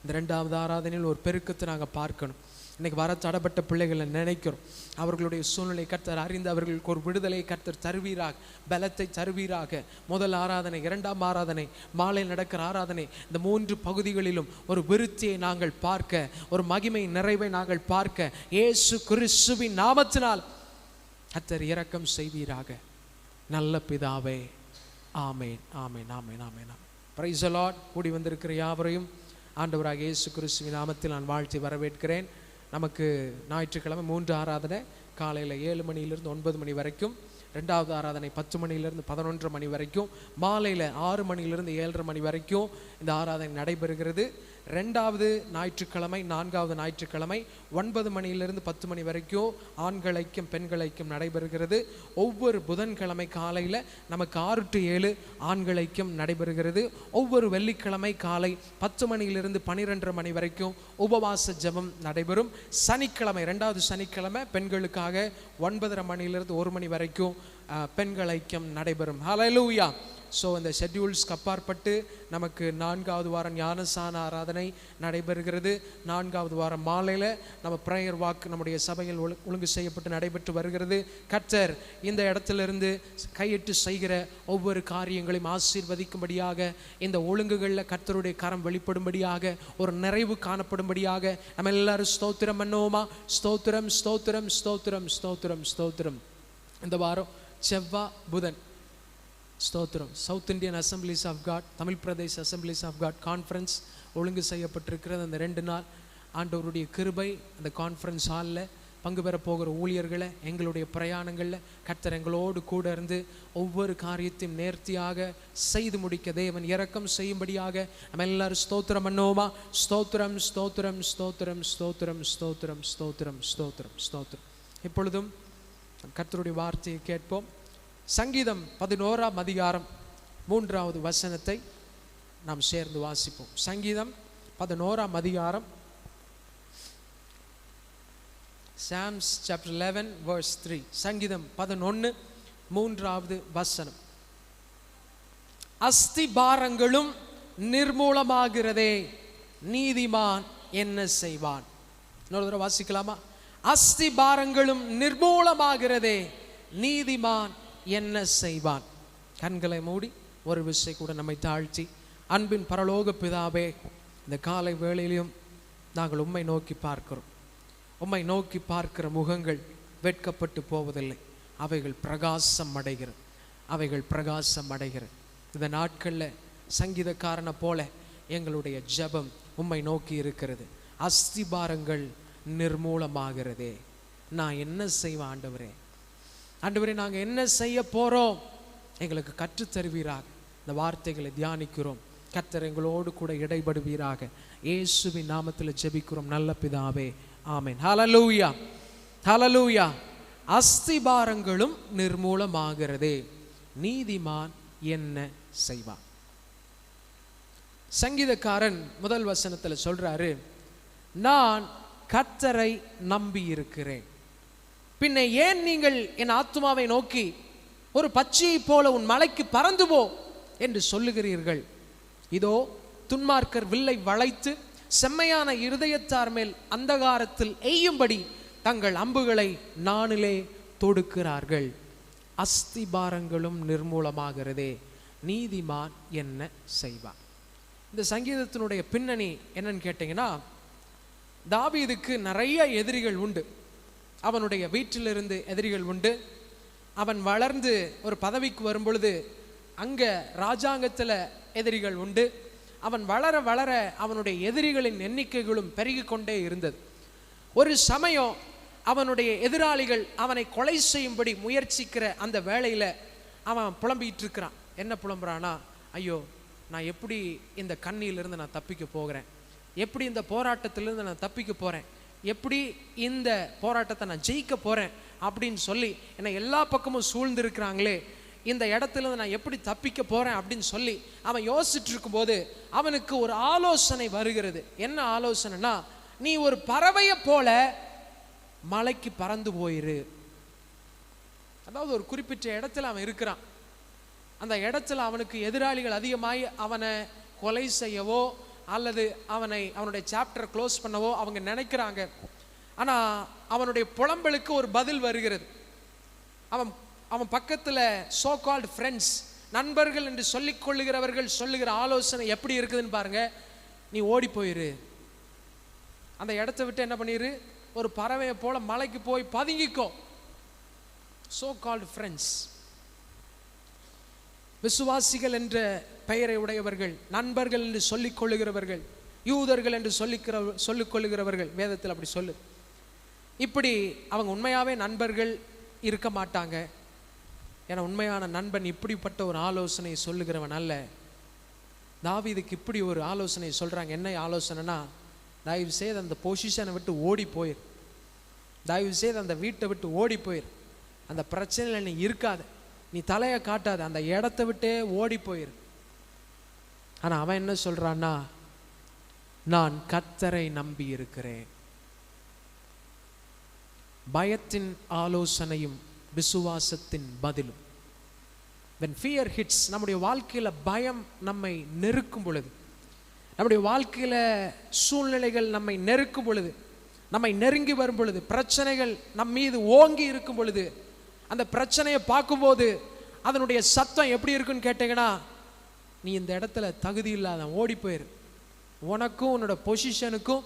இந்த 2வது ஆராதனையில் ஒரு பெருக்கத்தை நாங்கள் பார்க்கணும். இன்னைக்கு வர தடப்பட்ட பிள்ளைகளை நினைக்கிறோம். அவர்களுடைய சூழ்நிலை கர்த்தர் அறிந்து அவர்களுக்கு ஒரு விடுதலை கர்த்தர் தருவீராக, பலத்தை தருவீராக. முதல் ஆராதனை, 2ஆம் ஆராதனை, மாலை நடக்கிற ஆராதனை, இந்த 3 பகுதிகளிலும் ஒரு விருத்தியை நாங்கள் பார்க்க, ஒரு மகிமை நிறைவை நாங்கள் பார்க்க இயேசு கிறிஸ்துவின் நாமத்தினால் கர்த்தர் இரக்கம் செய்வீராக. நல்ல பிதாவே, ஆமேன், ஆமேன், ஆமேன், ஆமேன். Praise the Lord. கூடி வந்திருக்கிற யாவரையும் ஆண்டவராக இயேசு கிறிஸ்துவின் நாமத்தில் நான் வாழ்த்தி வரவேற்கிறேன். நமக்கு ஞாயிற்றுக்கிழமை 3 ஆராதனை, காலையில் 7 மணியிலிருந்து 9 மணி வரைக்கும், 2வது ஆராதனை 10 மணியிலிருந்து 11 மணி வரைக்கும், மாலையில் 6 மணியிலிருந்து 7:30 மணி வரைக்கும் இந்த ஆராதனை நடைபெறுகிறது. 2வது ஞாயிற்றுக்கிழமை, 4வது ஞாயிற்றுக்கிழமை 9 மணியிலிருந்து 10 மணி வரைக்கும் ஆண்களைக்கும் பெண்களைக்கும் நடைபெறுகிறது. ஒவ்வொரு புதன்கிழமை காலையில் நமக்கு 6 to 7 ஆண்களைக்கும் நடைபெறுகிறது. ஒவ்வொரு வெள்ளிக்கிழமை காலை 10 மணியிலிருந்து 12:30 மணி வரைக்கும் உபவாச ஜெபம் நடைபெறும். சனிக்கிழமை, 2வது சனிக்கிழமை பெண்களுக்காக 9:30 மணியிலிருந்து 1 மணி வரைக்கும் பெண்கள் ஐக்கியம் நடைபெறும். ஹல்லேலூயா. ஸோ அந்த ஷெட்யூல்ஸ்க்கு அப்பாற்பட்டு நமக்கு 4வது வாரம் ஞானசான ஆராதனை நடைபெறுகிறது. 4வது வாரம் மாலையில் நம்ம ப்ரேயர் வாக் நம்முடைய சபையில் ஒழுங்கு செய்யப்பட்டு நடைபெற்று வருகிறது. கர்த்தர் இந்த இடத்திலிருந்து கையிட்டு செய்கிற ஒவ்வொரு காரியங்களையும் ஆசீர்வதிக்கும்படியாக, இந்த ஒழுங்குகளில் கர்த்தருடைய கரம் வெளிப்படும்படியாக, ஒரு நிறைவு காணப்படும்படியாக நம்ம எல்லாரும் ஸ்தோத்திரம் பண்ணுவோமா? ஸ்தோத்திரம், ஸ்தோத்திரம், ஸ்தோத்திரம், ஸ்தோத்திரம், ஸ்தோத்திரம். இந்த வாரம் செவ்வாய் புதன் ஸ்தோத்திரம் South Indian Assemblies of God, Tamil பிரதேச அசம்பிளிஸ் ஆஃப் காட் கான்ஃபரன்ஸ் ஒழுங்கு செய்யப்பட்டிருக்கிறது. அந்த 2 நாள் ஆண்டவருடைய கிருபை அந்த கான்ஃபரன்ஸ் ஹாலில் பங்கு பெற போகிற ஊழியர்களை எங்களுடைய பிரயாணங்களில் கர்த்தர் எங்களோடு கூட இருந்து ஒவ்வொரு காரியத்தையும் நேர்த்தியாக செய்து முடிக்க தேவன் இரக்கம் செய்யும்படியாக நம்ம எல்லாரும் ஸ்தோத்திரம் பண்ணுவோமா? ஸ்தோத்திரம், ஸ்தோத்திரம், ஸ்தோத்திரம், ஸ்தோத்திரம், ஸ்தோத்திரம், ஸ்தோத்திரம், ஸ்தோத்திரம், ஸ்தோத்திரம். இப்பொழுதும் கர்த்தருடைய வார்த்தையை கேட்போம். சங்கீதம் 11ஆம் அதிகாரம் 3வது வசனத்தை நாம் சேர்ந்து வாசிப்போம். சங்கீதம் 11ஆம் அதிகாரம், Psalms chapter 11 verse 3. சங்கீதம் 11 3வது வசனம். அஸ்திபாரங்களும் நிர்மூலமாகிறதே, நீதிமான் என்ன செய்வான்? இன்னொரு தடவை வாசிக்கலாமா? அஸ்திபாரங்களும் நிர்மூலமாகிறதே, நீதிமான் என்ன செய்வான்? கண்களை மூடி ஒரு விசை கூட நம்மை தாழ்த்தி, அன்பின் பரலோக பிதாவே, இந்த காலை வேளையிலும் நாங்கள் உம்மை நோக்கி பார்க்கிறோம். உம்மை நோக்கி பார்க்கிற முகங்கள் வெட்கப்பட்டு போவதில்லை, அவைகள் பிரகாசம் அடைகிறது, அவைகள் பிரகாசம் அடைகிறது. இந்த நாட்களில் சங்கீதக்காரனை போல எங்களுடைய ஜெபம் உம்மை நோக்கி இருக்கிறது. அஸ்திபாரங்கள் நிர்மூலமாகிறதே, நான் என்ன செய்வேன் ஆண்டவரே? ஆண்டவரே, நாங்கள் என்ன செய்ய போகிறோம்? எங்களுக்கு கற்றுத்தருவீராக. இந்த வார்த்தைகளை தியானிக்கிறோம். கர்த்தர் எங்களோடு கூட இடைபடுவீராக. இயேசுவின் நாமத்தில் ஜெபிக்கிறோம் நல்ல பிதாவே, ஆமென். ஹல்லேலூயா, ஹல்லேலூயா. அஸ்திபாரங்களும் நிர்மூலமாகிறதே, நீதிமான் என்ன செய்வான்? சங்கீதக்காரன் முதல் வசனத்தில் சொல்றாரு, நான் கர்த்தரை நம்பி இருக்கிறேன். பின்ன ஏன் நீங்கள் என் ஆத்துமாவை நோக்கி ஒரு பச்சையை போல உன் மலைக்கு பறந்து போ என்று சொல்லுகிறீர்கள்? இதோ துன்மார்க்கர் வில்லை வளைத்து செம்மையான இருதயத்தார் மேல் அந்தகாரத்தில் எய்யும்படி தங்கள் அம்புகளை நானிலே தொடுக்கிறார்கள். அஸ்திபாரங்களும் நிர்மூலமாகிறதே, நீதிமான் என்ன செய்வான்? இந்த சங்கீதத்தினுடைய பின்னணி என்னன்னு கேட்டீங்கன்னா, தாவீதுக்கு நிறைய எதிரிகள் உண்டு. அவனுடைய வீட்டிலிருந்து எதிரிகள் உண்டு. அவன் வளர்ந்து ஒரு பதவிக்கு வரும் பொழுது அங்கே ராஜாங்கத்தில் எதிரிகள் உண்டு. அவன் வளர வளர அவனுடைய எதிரிகளின் எண்ணிக்கைகளும் பெருகி கொண்டே இருந்தது. ஒரு சமயம் அவனுடைய எதிராளிகள் அவனை கொலை செய்யும்படி முயற்சிக்கிற அந்த வேளையில் அவன் புலம்பிகிட்டு இருக்கிறான். என்ன புலம்புறானா? ஐயோ, நான் எப்படி இந்த கண்ணியிலிருந்து நான் தப்பிக்க போகிறேன்? எப்படி இந்த போராட்டத்திலிருந்து நான் தப்பிக்க போகிறேன்? எப்படி இந்த போராட்டத்தை நான் ஜெயிக்க போகிறேன் அப்படின்னு சொல்லி என்னை எல்லா பக்கமும் சூழ்ந்திருக்கிறாங்களே, இந்த இடத்துல நான் எப்படி தப்பிக்க போகிறேன் அப்படின்னு சொல்லி அவன் யோசிச்சுட்டு இருக்கும்போது அவனுக்கு ஒரு ஆலோசனை வருகிறது. என்ன ஆலோசனைனா, நீ ஒரு பறவையை போல மலைக்கு பறந்து போயிரு. அதாவது ஒரு குறிப்பிட்ட இடத்துல அவன் இருக்கிறான். அந்த இடத்துல அவனுக்கு எதிராளிகள் அதிகமாகி அவனை கொலை செய்யவோ அல்லது அவனுடைய சாப்டரை க்ளோஸ் பண்ணவோ அவங்க நினைக்கிறாங்க. ஆனால் அவனுடைய புலம்பலுக்கு ஒரு பதில் வருகிறது. அவன் பக்கத்தில் சோ கால்டு ஃப்ரெண்ட்ஸ், நண்பர்கள் என்று சொல்லிக் கொள்ளுகிறவர்கள் சொல்லுகிற ஆலோசனை எப்படி இருக்குதுன்னு பாருங்க. நீ ஓடி போயிரு, அந்த இடத்த விட்டு என்ன பண்ணிரு, ஒரு பறவையை போல மலைக்கு போய் பதுங்கிக்கோ. சோ கால்டு ஃப்ரெண்ட்ஸ், விசுவாசிகள் என்ற பெயரை உடையவர்கள், நண்பர்கள் என்று சொல்லிக் கொள்ளுகிறவர்கள், யூதர்கள் என்று சொல்லிக் கொள்ளுகிறவர்கள், வேதத்தில் அப்படி சொல்லு. இப்படி அவங்க உண்மையாகவே நண்பர்கள் இருக்க மாட்டாங்க. ஏன்னா உண்மையான நண்பன் இப்படிப்பட்ட ஒரு ஆலோசனை சொல்லுகிறவன் அல்ல. தாவீதுக்கு இப்படி ஒரு ஆலோசனை சொல்கிறாங்க. என்ன ஆலோசனைனா, தயவு செய்து அந்த பொசிஷனை விட்டு ஓடி போயிரு, தயவு செய்து அந்த வீட்டை விட்டு ஓடி போயிரு, அந்த பிரச்சனையில் நீ இருக்காத, நீ தலையை காட்டாத, அந்த இடத்த விட்டே ஓடி போயிரு. ஆனால் அவன் என்ன சொல்கிறான்னா, நான் கர்த்தரை நம்பி இருக்கிறேன். பயத்தின் ஆலோசனையும் விசுவாசத்தின் பதிலும். when fear hits, நம்முடைய வாழ்க்கையில் பயம் நம்மை நெருக்கும் பொழுது, நம்முடைய வாழ்க்கையில் சூழ்நிலைகள் நம்மை நெருக்கும் பொழுது, நம்மை நெருங்கி வரும் பொழுது, பிரச்சனைகள் நம் மீது ஓங்கி இருக்கும் பொழுது, அந்த பிரச்சனையை பார்க்கும்போது அதனுடைய சத்தம் எப்படி இருக்குன்னு கேட்டீங்கன்னா, நீ இந்த இடத்துல தகுதி இல்லாத, ஓடி போயிரு. உனக்கும் உன்னோட பொசிஷனுக்கும்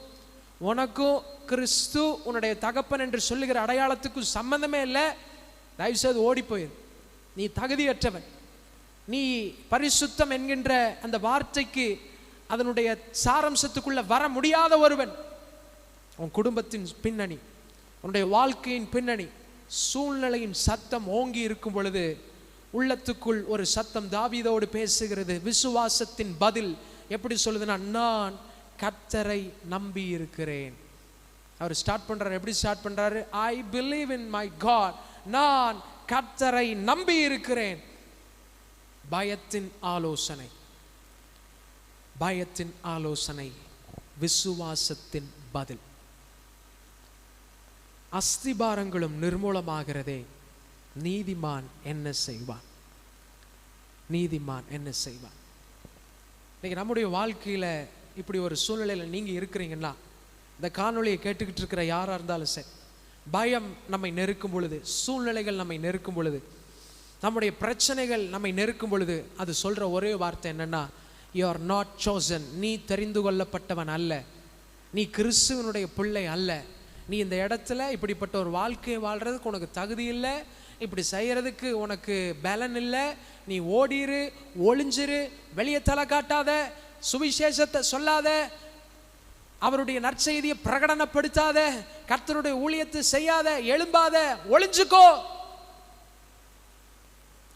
உனக்கும் கிறிஸ்து உன்னுடைய தகப்பன் என்று சொல்லுகிற அடையாளத்துக்கும் சம்பந்தமே இல்லை. தயவுசெய்து ஓடி போயிரு. நீ தகுதியற்றவன். நீ பரிசுத்தம் என்கின்ற அந்த வார்த்தைக்கு அதனுடைய சாரம்சத்துக்குள்ள வர முடியாத ஒருவன். உன் குடும்பத்தின் பின்னணி, உன்னுடைய வாழ்க்கையின் பின்னணி, சூழ்நிலையின் சத்தம் ஓங்கி இருக்கும் பொழுது உள்ளத்துக்குள் ஒரு சத்தம் தாவீதோடு பேசுகிறது. விசுவாசத்தின் பதில் எப்படி சொல்லுதுன்னா, நான் கர்த்தரை நம்பி இருக்கிறேன். அவர் ஸ்டார்ட் பண்றாரு. எப்படி ஸ்டார்ட் பண்றாரு? I believe in my God. நான் கர்த்தரை நம்பி இருக்கிறேன். பயத்தின் ஆலோசனை, பயத்தின் ஆலோசனை விசுவாசத்தின் பதில். அஸ்திபாரங்களும் நிர்மூலமாகிறதே, நீதிமான் என்ன செய்வான்? நீதிமான் என்ன செய்வான்? இன்னைக்கு நம்முடைய வாழ்க்கையில இப்படி ஒரு சூழ்நிலையில நீங்க இருக்கிறீங்கன்னா, இந்த காணொலியை கேட்டுக்கிட்டு இருக்கிற யாரா இருந்தாலும் சரி, பயம் நம்மை நெருக்கும் பொழுது, சூழ்நிலைகள் நம்மை நெருக்கும் பொழுது, நம்முடைய பிரச்சனைகள் நம்மை நெருக்கும் பொழுது, அது சொல்ற ஒரே வார்த்தை என்னன்னா, யூ ஆர் நாட் சோசன். நீ தெரிந்து கொள்ளப்பட்டவன் அல்ல, நீ கிறிஸ்துவனுடைய பிள்ளை அல்ல, நீ இந்த இடத்துல இப்படிப்பட்ட ஒரு வாழ்க்கையை வாழ்றதுக்கு உனக்கு தகுதி இல்லை, இப்படி செய்யறதுக்கு உனக்கு பலன் இல்லை, நீ ஓடிரு, ஒளிஞ்சிரு, வெளியே தலை காட்டாத, சுவிசேஷத்தை சொல்லாத, அவருடைய நற்செய்தியை பிரகடனப்படுத்தாத, கர்த்தருடைய ஊழியத்தை செய்யாத, எழும்பாத, ஒளிஞ்சுக்கோ.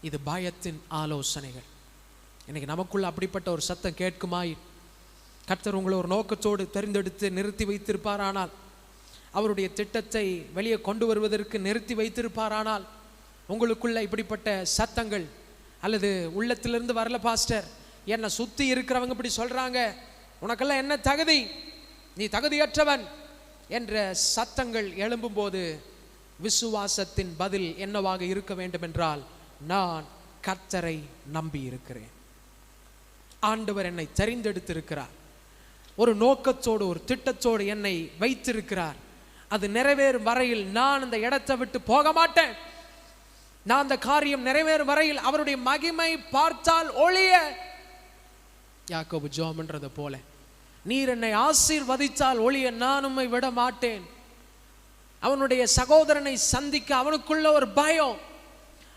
இது பயத்தின் ஆலோசனைகள். இன்னைக்கு நமக்குள்ள அப்படிப்பட்ட ஒரு சத்தம் கேட்குமாய், கர்த்தர் உங்களை ஒரு நோக்கத்தோடு தெரிந்தெடுத்து நிறுத்தி வைத்திருப்பாரானால், அவருடைய திட்டத்தை வெளியே கொண்டு வருவதற்கு நிறுத்தி வைத்திருப்பாரானால், உங்களுக்குள்ள இப்படிப்பட்ட சத்தங்கள், அல்லது உள்ளத்திலிருந்து வரல பாஸ்டர், என்னை சுற்றி இருக்கிறவங்க இப்படி சொல்றாங்க, உனக்கெல்லாம் என்ன தகுதி, நீ தகுதியற்றவன் என்ற சத்தங்கள் எழும்பும்போது விசுவாசத்தின் பதில் என்னவாக இருக்க வேண்டும் என்றால், நான் கர்த்தரை நம்பி இருக்கிறேன். ஆண்டவர் என்னை தெரிந்தெடுத்திருக்கிறார், ஒரு நோக்கத்தோடு ஒரு திட்டத்தோடு என்னை வைத்திருக்கிறார். அது நிறைவேறும் வரையில் நான் அந்த இடத்தை விட்டு போக மாட்டேன். நான் அந்த காரியம் நிறைவேறும் வரையில் அவருடைய மகிமை பார்த்தால் ஒழிய, யாக்கோபு ஜெபம்ன்றது போல, நீர் என்னை ஆசீர்வதித்தால் ஒழிய நான் உம்மை விட மாட்டேன். அவனுடைய சகோதரனை சந்திக்க அவனுக்குள்ள ஒரு பயம்.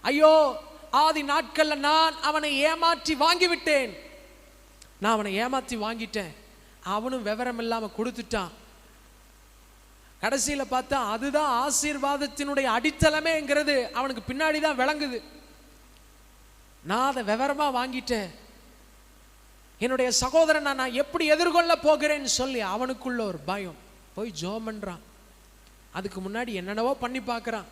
ஐயோ, ஆதி நாட்கள்ல நான் அவனை ஏமாற்றி வாங்கிவிட்டேன், நான் அவனை ஏமாற்றி வாங்கிட்டேன், அவனும் விவரம் இல்லாம கொடுத்துட்டான். கடைசியில பார்த்தா அதுதான் ஆசீர்வாதத்தினுடைய அடித்தளமேங்கிறது அவனுக்கு பின்னாடி தான் விளங்குது. நான் அதை விவரமா வாங்கிட்டேன், என்னுடைய சகோதரனை நான் எப்படி எதிர்கொள்ள போகிறேன்னு சொல்லி அவனுக்குள்ள ஒரு பயம். போய் ஜெபம் பண்றான். அதுக்கு முன்னாடி என்னென்னவோ பண்ணி பார்க்குறான்.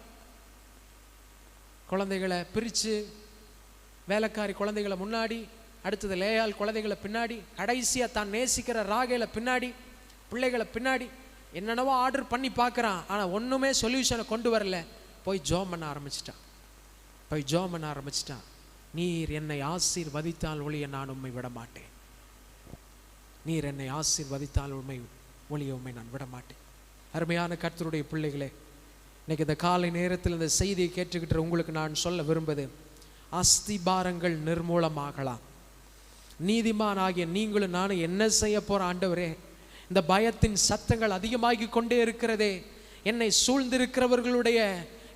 குழந்தைகளை பிரித்து, வேலைக்காரி குழந்தைகளை முன்னாடி, அடுத்தது லேயாள் குழந்தைகளை பின்னாடி, கடைசியாக தான் நேசிக்கிற ராகேலை பின்னாடி, பிள்ளைகளை பின்னாடி என்னென்னவோ ஆர்டர் பண்ணி பார்க்குறான். ஆனால் ஒன்றுமே சொல்யூஷனை கொண்டு வரல. போய் ஜெபம் பண்ண ஆரம்பிச்சிட்டான். நீர் என்னை ஆசீர்வதித்தால் ஒழிய நான் உம்மை விட மாட்டேன். நீர் என்னை ஆசீர்வதித்தால் ஒழிய உம்மை நான் விட மாட்டேன். அருமையான கர்த்தருடைய பிள்ளைகளே, இன்னைக்கு இந்த காலை நேரத்தில் இந்த செய்தியை கேட்டுக்கிட்டு உங்களுக்கு நான் சொல்ல விரும்புவது, அஸ்திபாரங்கள் நிர்மூலமாகலாம். நீதிமான் ஆகிய நீங்களும் நானும் என்ன செய்ய போற ஆண்டவரே? இந்த பயத்தின் சத்தங்கள் அதிகமாகி கொண்டே இருக்கிறதே, என்னை சூழ்ந்திருக்கிறவர்களுடைய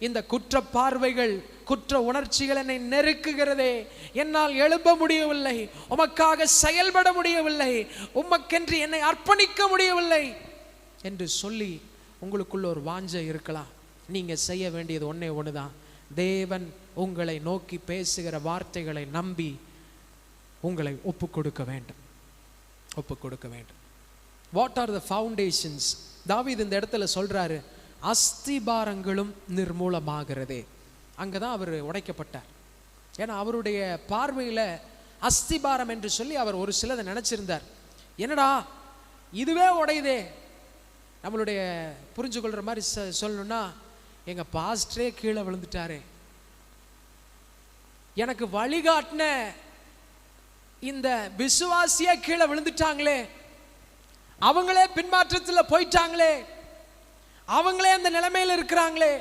இந்த குற்ற பார்வைகள், குற்ற உணர்ச்சிகள் என்னை நெருக்குகிறதே, என்னால் எழும்ப முடியவில்லை, உமக்காக செயல்பட முடியவில்லை, உமக்கென்று என்னை அர்ப்பணிக்க முடியவில்லை என்று சொல்லி உங்களுக்குள்ள ஒரு வாஞ்சை இருக்கலாம். நீங்க செய்ய வேண்டியது ஒன்னே ஒண்ணுதான். தேவன் உங்களை நோக்கி பேசுகிற வார்த்தைகளை நம்பி உங்களை ஒப்பு கொடுக்க வேண்டும். What are the foundations? தாவீது இந்த இடத்துல சொல்றாரு, அஸ்திபாரங்களும் நிர்மூலமாகிறதே. அங்கதான் அவர் உடைக்கப்பட்டார். ஏன்னா அவருடைய பார்வையில அஸ்திபாரம் என்று சொல்லி அவர் ஒரு சிலதை நினைச்சிருந்தார். என்னடா இதுவே உடையுதே. நம்மளுடைய புரிஞ்சு கொள்ற மாதிரி சொல்லணும்னா, எங்க பாஸ்டரே கீழே விழுந்துட்டாரே, எனக்கு வழிகாட்டின இந்த விசுவாசிய கீழே விழுந்துட்டாங்களே, அவங்களே பின்மாற்றத்தில் போயிட்டாங்களே, அவங்களே அந்த நிலைமையில் இருக்கிறாங்களே,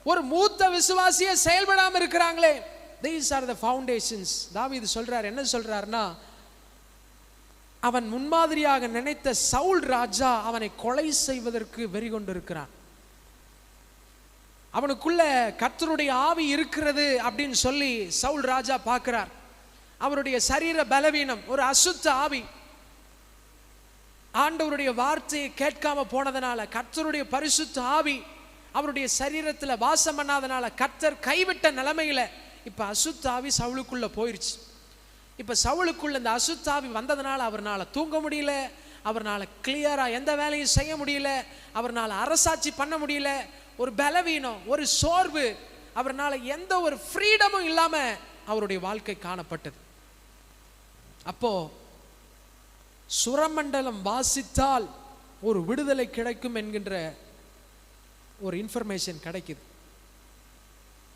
ஒரு மூத்த விசுவாசிய செயல்படாம இருக்கிறாங்களே. These are the foundations. தாவீது சொல்றார், என்ன சொல்றாருன்னா, அவன் முன்மாதிரியாக நினைத்த சவுல் ராஜா அவனை கொலை செய்வதற்கு வெறி கொண்டிருக்கிறான். அவனுக்குள்ள கர்த்தருடைய ஆவி இருக்கிறது அப்படின்னு சொல்லி சவுல் ராஜா பார்க்கிறார். அவருடைய சரீர பலவீனம், ஒரு அசுத்த ஆவி, ஆண்டவருடைய வார்த்தையை கேட்காம போனதனால, கர்த்தருடைய பரிசுத்த ஆவி அவருடைய சரீரத்தில் வாசம் பண்ணாதனால, கர்த்தர் கைவிட்ட நிலைமையில இப்ப அசுத்த ஆவி சவுலுக்குள்ள போயிருச்சு. இப்ப சவுலுக்குள்ள இந்த அசுத்த ஆவி வந்ததுனால அவர்னால தூங்க முடியல, அவர்னால கிளியரா எந்த வேலையும் செய்ய முடியல, அவர்னால அரசாட்சி பண்ண முடியல. ஒரு பலவீனம், ஒரு சோர்வு, அவர்னால எந்த ஒரு ஃப்ரீடமும் இல்லாம அவருடைய வாழ்க்கை காணப்பட்டது. அப்போ சுரமண்டலம் வாசித்தால் ஒரு விடுதலை கிடைக்கும் என்கின்ற ஒரு இன்ஃபர்மேஷன் கிடைக்குது.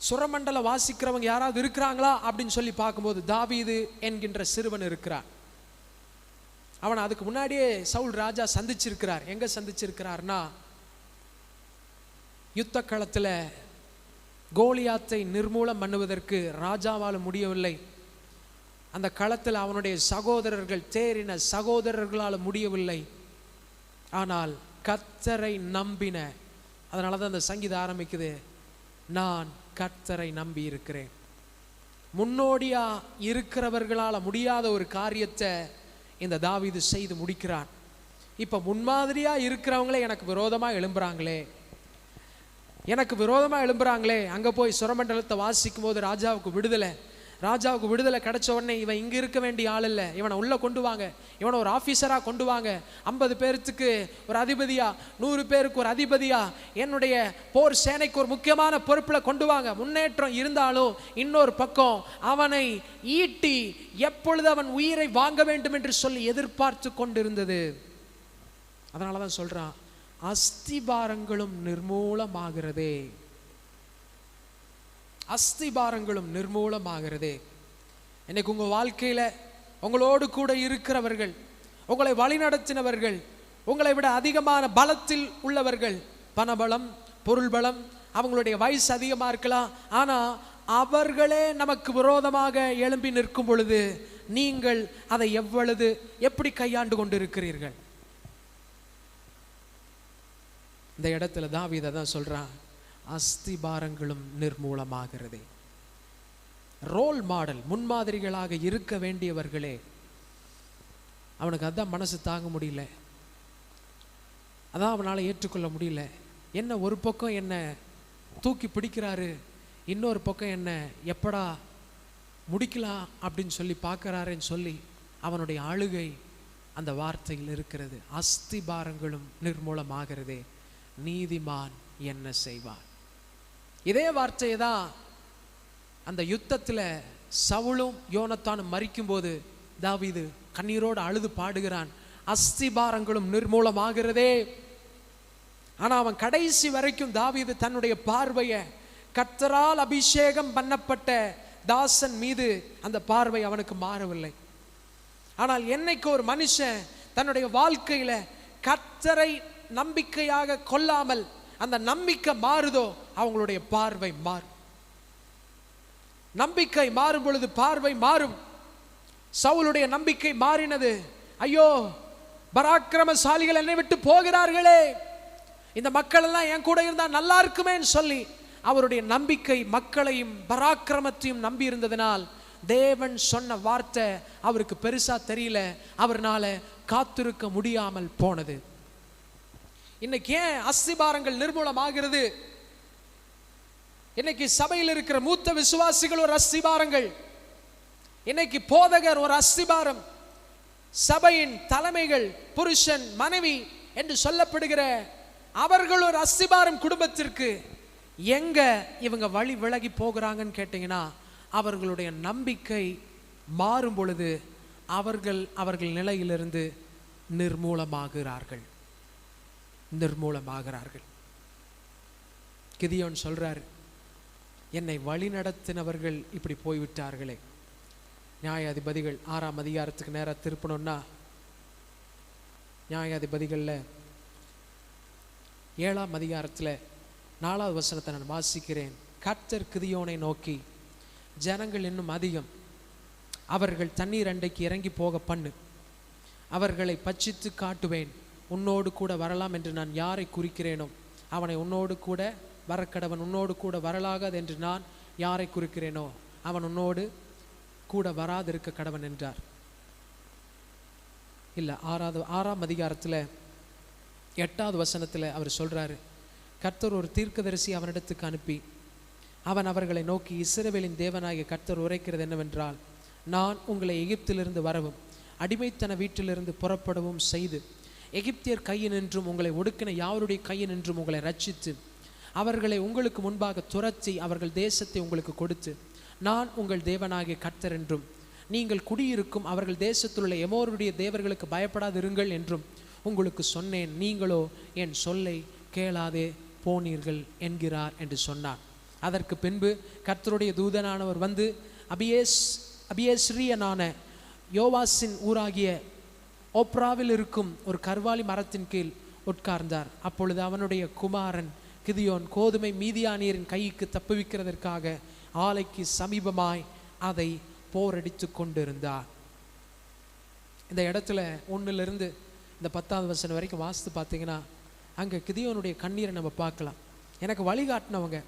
சுரமண்டலம் வாசிக்கிறவங்க யாராவது இருக்கிறாங்களா அப்படின்னு சொல்லி பார்க்கும்போது தாவீது என்கின்ற சிறுவன் இருக்கிறான். அவன் அதுக்கு முன்னாடியே சவுல் ராஜா சந்திச்சிருக்கிறார். எங்க சந்திச்சிருக்கிறார்னா, யுத்த களத்தில் கோலியாத்தை நிர்மூலம் பண்ணுவதற்கு ராஜாவால் முடியவில்லை. அந்த களத்தில் அவனுடைய சகோதரர்கள், தேறின சகோதரர்களால் முடியவில்லை. ஆனால் கர்த்தரை நம்பின, அதனால தான் அந்த சங்கீதம் ஆரம்பிக்குது, நான் கர்த்தரை நம்பி இருக்கிறேன். முன்னோடியா இருக்கிறவர்களால் முடியாத ஒரு காரியத்தை இந்த தாவீது செய்து முடிக்கிறான். இப்ப முன்மாதிரியா இருக்கிறவங்களே எனக்கு விரோதமா எழும்புறாங்களே, எனக்கு விரோதமா எழும்புறாங்களே. அங்க போய் சுரமண்டலத்தை வாசிக்கும் போது ராஜாவுக்கு விடுதலை கிடைச்ச உடனே, இவன் இங்க இருக்க வேண்டிய ஆள் இல்லை, இவனை உள்ள கொண்டு வாங்க, இவனை ஒரு ஆபீசரா கொண்டு வாங்க, 50 பேருக்கு ஒரு அதிபதியா, 100 பேருக்கு ஒரு அதிபதியா, என்னுடைய போர் சேனைக்கு ஒரு முக்கியமான பொறுப்புல கொண்டு வாங்க. முன்னேற்றம் இருந்தாலும் இன்னொரு பக்கம் அவனை ஈட்டி எப்பொழுது அவன் உயிரை வாங்க வேண்டும் என்று சொல்லி எதிர்பார்த்து கொண்டிருந்தது. அதனாலதான் சொல்றான், அஸ்திபாரங்களும் நிர்மூலமாகிறதே, அஸ்திபாரங்களும் நிர்மூலமாகிறதே. இன்னைக்கு உங்க வாழ்க்கையில உங்களோடு கூட இருக்கிறவர்கள், உங்களை வழிநடத்தினவர்கள், உங்களை விட அதிகமான பலத்தில் உள்ளவர்கள், பணபலம், பொருள் பலம், அவங்களுடைய வயசு அதிகமா இருக்கலாம், ஆனா அவர்களே நமக்கு விரோதமாக எழும்பி நிற்கும் பொழுது நீங்கள் அதை எப்படி கையாண்டு கொண்டிருக்கிறீர்கள்? இந்த இடத்துல தாவீது தான் சொல்றான், அஸ்திபாரங்களும் நிர்மூலமாகிறதே. ரோல் மாடல், முன்மாதிரிகளாக இருக்க வேண்டியவர்களே, அவனுக்கு அதான் மனசு தாங்க முடியல, அதான் அவனால் ஏற்றுக்கொள்ள முடியல. என்ன ஒரு பக்கம் என்ன தூக்கி பிடிக்கிறாரு, இன்னொரு பக்கம் என்ன எப்படா முடிக்கலாம் அப்படின்னு சொல்லி பார்க்கிறாருன்னு சொல்லி அவனுடைய அழுகை அந்த வார்த்தையில் இருக்கிறது. அஸ்திபாரங்களும் நிர்மூலமாகிறதே, நீதிமான் என்ன செய்வார்? இதே வார்த்தையை தான் அந்த யுத்தத்தில் சவுலும் யோனத்தானும் மரிக்கும் போது தாவீது கண்ணீரோடு அழுது பாடுகிறான், அஸ்திபாரங்களும் நிர்மூலமாகிறதே. ஆனா அவன் கடைசி வரைக்கும் தாவீது தன்னுடைய பார்வையை கர்த்தரால் அபிஷேகம் பண்ணப்பட்ட தாசன் மீது அந்த பார்வை அவனுக்கு மாறவில்லை. ஆனால் என்னைக்கு ஒரு மனுஷன் தன்னுடைய வாழ்க்கையில கர்த்தரை நம்பிக்கையாக கொள்ளாமல் அந்த நம்பிக்கை மாறுதோ, அவங்களுடைய பார்வை மாறும். நம்பிக்கை மாறும் பொழுது பார்வை மாறும். சவுலுடைய நம்பிக்கை மாறினது. ஐயோ, பராக்கிரமசாலிகள் என்னை விட்டு போகிறார்களே, இந்த மக்கள் எல்லாம் என் கூட இருந்தா நல்லா இருக்குமேன்னு சொல்லி அவருடைய நம்பிக்கை மக்களையும் பராக்கிரமத்தையும் நம்பி இருந்ததனால் தேவன் சொன்ன வார்த்தை அவருக்கு பெருசா தெரியல, அவர்னால காத்திருக்க முடியாமல் போனது. இன்னைக்கு ஏன் அஸ்திபாரங்கள் நிர்மூலமாகிறது? இன்னைக்கு சபையில் இருக்கிற மூத்த விசுவாசிகள் ஒரு அஸ்திபாரங்கள், இன்னைக்கு போதகர் ஒரு அஸ்திபாரம், சபையின் தலைமைகள், புருஷன் மனைவி என்று சொல்லப்படுகிற அவர்கள் ஒரு அஸ்திபாரம் குடும்பத்திற்கு. எங்க இவங்க வழி விலகி போகிறாங்கன்னு கேட்டீங்கன்னா, அவர்களுடைய நம்பிக்கை மாறும் பொழுது அவர்கள் நிலையிலிருந்து நிர்மூலமாகிறார்கள். கிதியோன் சொல்றாரு, என்னை வழி நடத்தினவர்கள் இப்படி போய்விட்டார்களே. நியாயாதிபதிகள் 6ஆம் அதிகாரத்துக்கு நேராக திருப்பணும்னா, நியாயாதிபதிகளில் 7ஆம் அதிகாரத்தில் 4வது வசனத்தை நான் வாசிக்கிறேன். கர்த்தர் கிதியோனை நோக்கி, ஜனங்கள் இன்னும் அதிகம், அவர்கள் தண்ணீர் அண்டைக்கு இறங்கி போக பண்ணு, அவர்களை பட்சித்து காட்டுவேன். உன்னோடு கூட வரலாம் என்று நான் யாரை குறிக்கிறேனோ அவனை உன்னோடு கூட வரக்கடவன், உன்னோடு கூட வரலாகாது என்று நான் யாரை குறிக்கிறேனோ அவன் உன்னோடு கூட வராதிருக்க கடவன் என்றார். இல்லை, 6ஆம் அதிகாரத்தில் 8வது வசனத்தில் அவர் சொல்கிறாரு, கர்த்தர் ஒரு தீர்க்கதரிசி அவனிடத்துக்கு அனுப்பி அவன் அவர்களை நோக்கி, இஸ்ரவேலின் தேவனாகிய கர்த்தர் உரைக்கிறது என்னவென்றால், நான் உங்களை எகிப்திலிருந்து வரவும் அடிமைத்தன வீட்டிலிருந்து புறப்படவும் செய்து எகிப்தியர் கையினின்றும் உங்களை ஒடுக்கின யாருடைய கையினின்றும் உங்களை ரட்சித்து அவர்களை உங்களுக்கு முன்பாக துரத்தி அவர்கள் தேசத்தை உங்களுக்கு கொடுத்து, நான் உங்கள் தேவனாகிய கர்த்தர் என்றும் நீங்கள் குடியிருக்கும் அவர்கள் தேசத்தில் உள்ள எமோருடைய தேவர்களுக்கு பயப்படாதிருங்கள் என்றும் உங்களுக்கு சொன்னேன். நீங்களோ என் சொல்லை கேளாதே போனீர்கள் என்கிறார் என்று சொன்னார். அதற்கு பின்பு கர்த்தருடைய தூதனானவர் வந்து அபியேஸ்ரியனான யோவாசின் ஊராகிய ஓப்ராவில் இருக்கும் ஒரு கர்வாலி மரத்தின் கீழ் உட்கார்ந்தார். அப்பொழுது அவனுடைய குமாரன் கிதியோன் கோதுமை மீதியானியரின் கைக்கு தப்புவிக்கிறதற்காக ஆலைக்கு சமீபமாய் அதை போரடித்து கொண்டிருந்தார். இந்த இடத்துல 1லிருந்து இந்த 10வது வசனம் வரைக்கும் வாசித்து பார்த்தீங்கன்னா, அங்கே கிதியோனுடைய கண்ணீரை நம்ம பார்க்கலாம். எனக்கு வழிகாட்டினவங்க,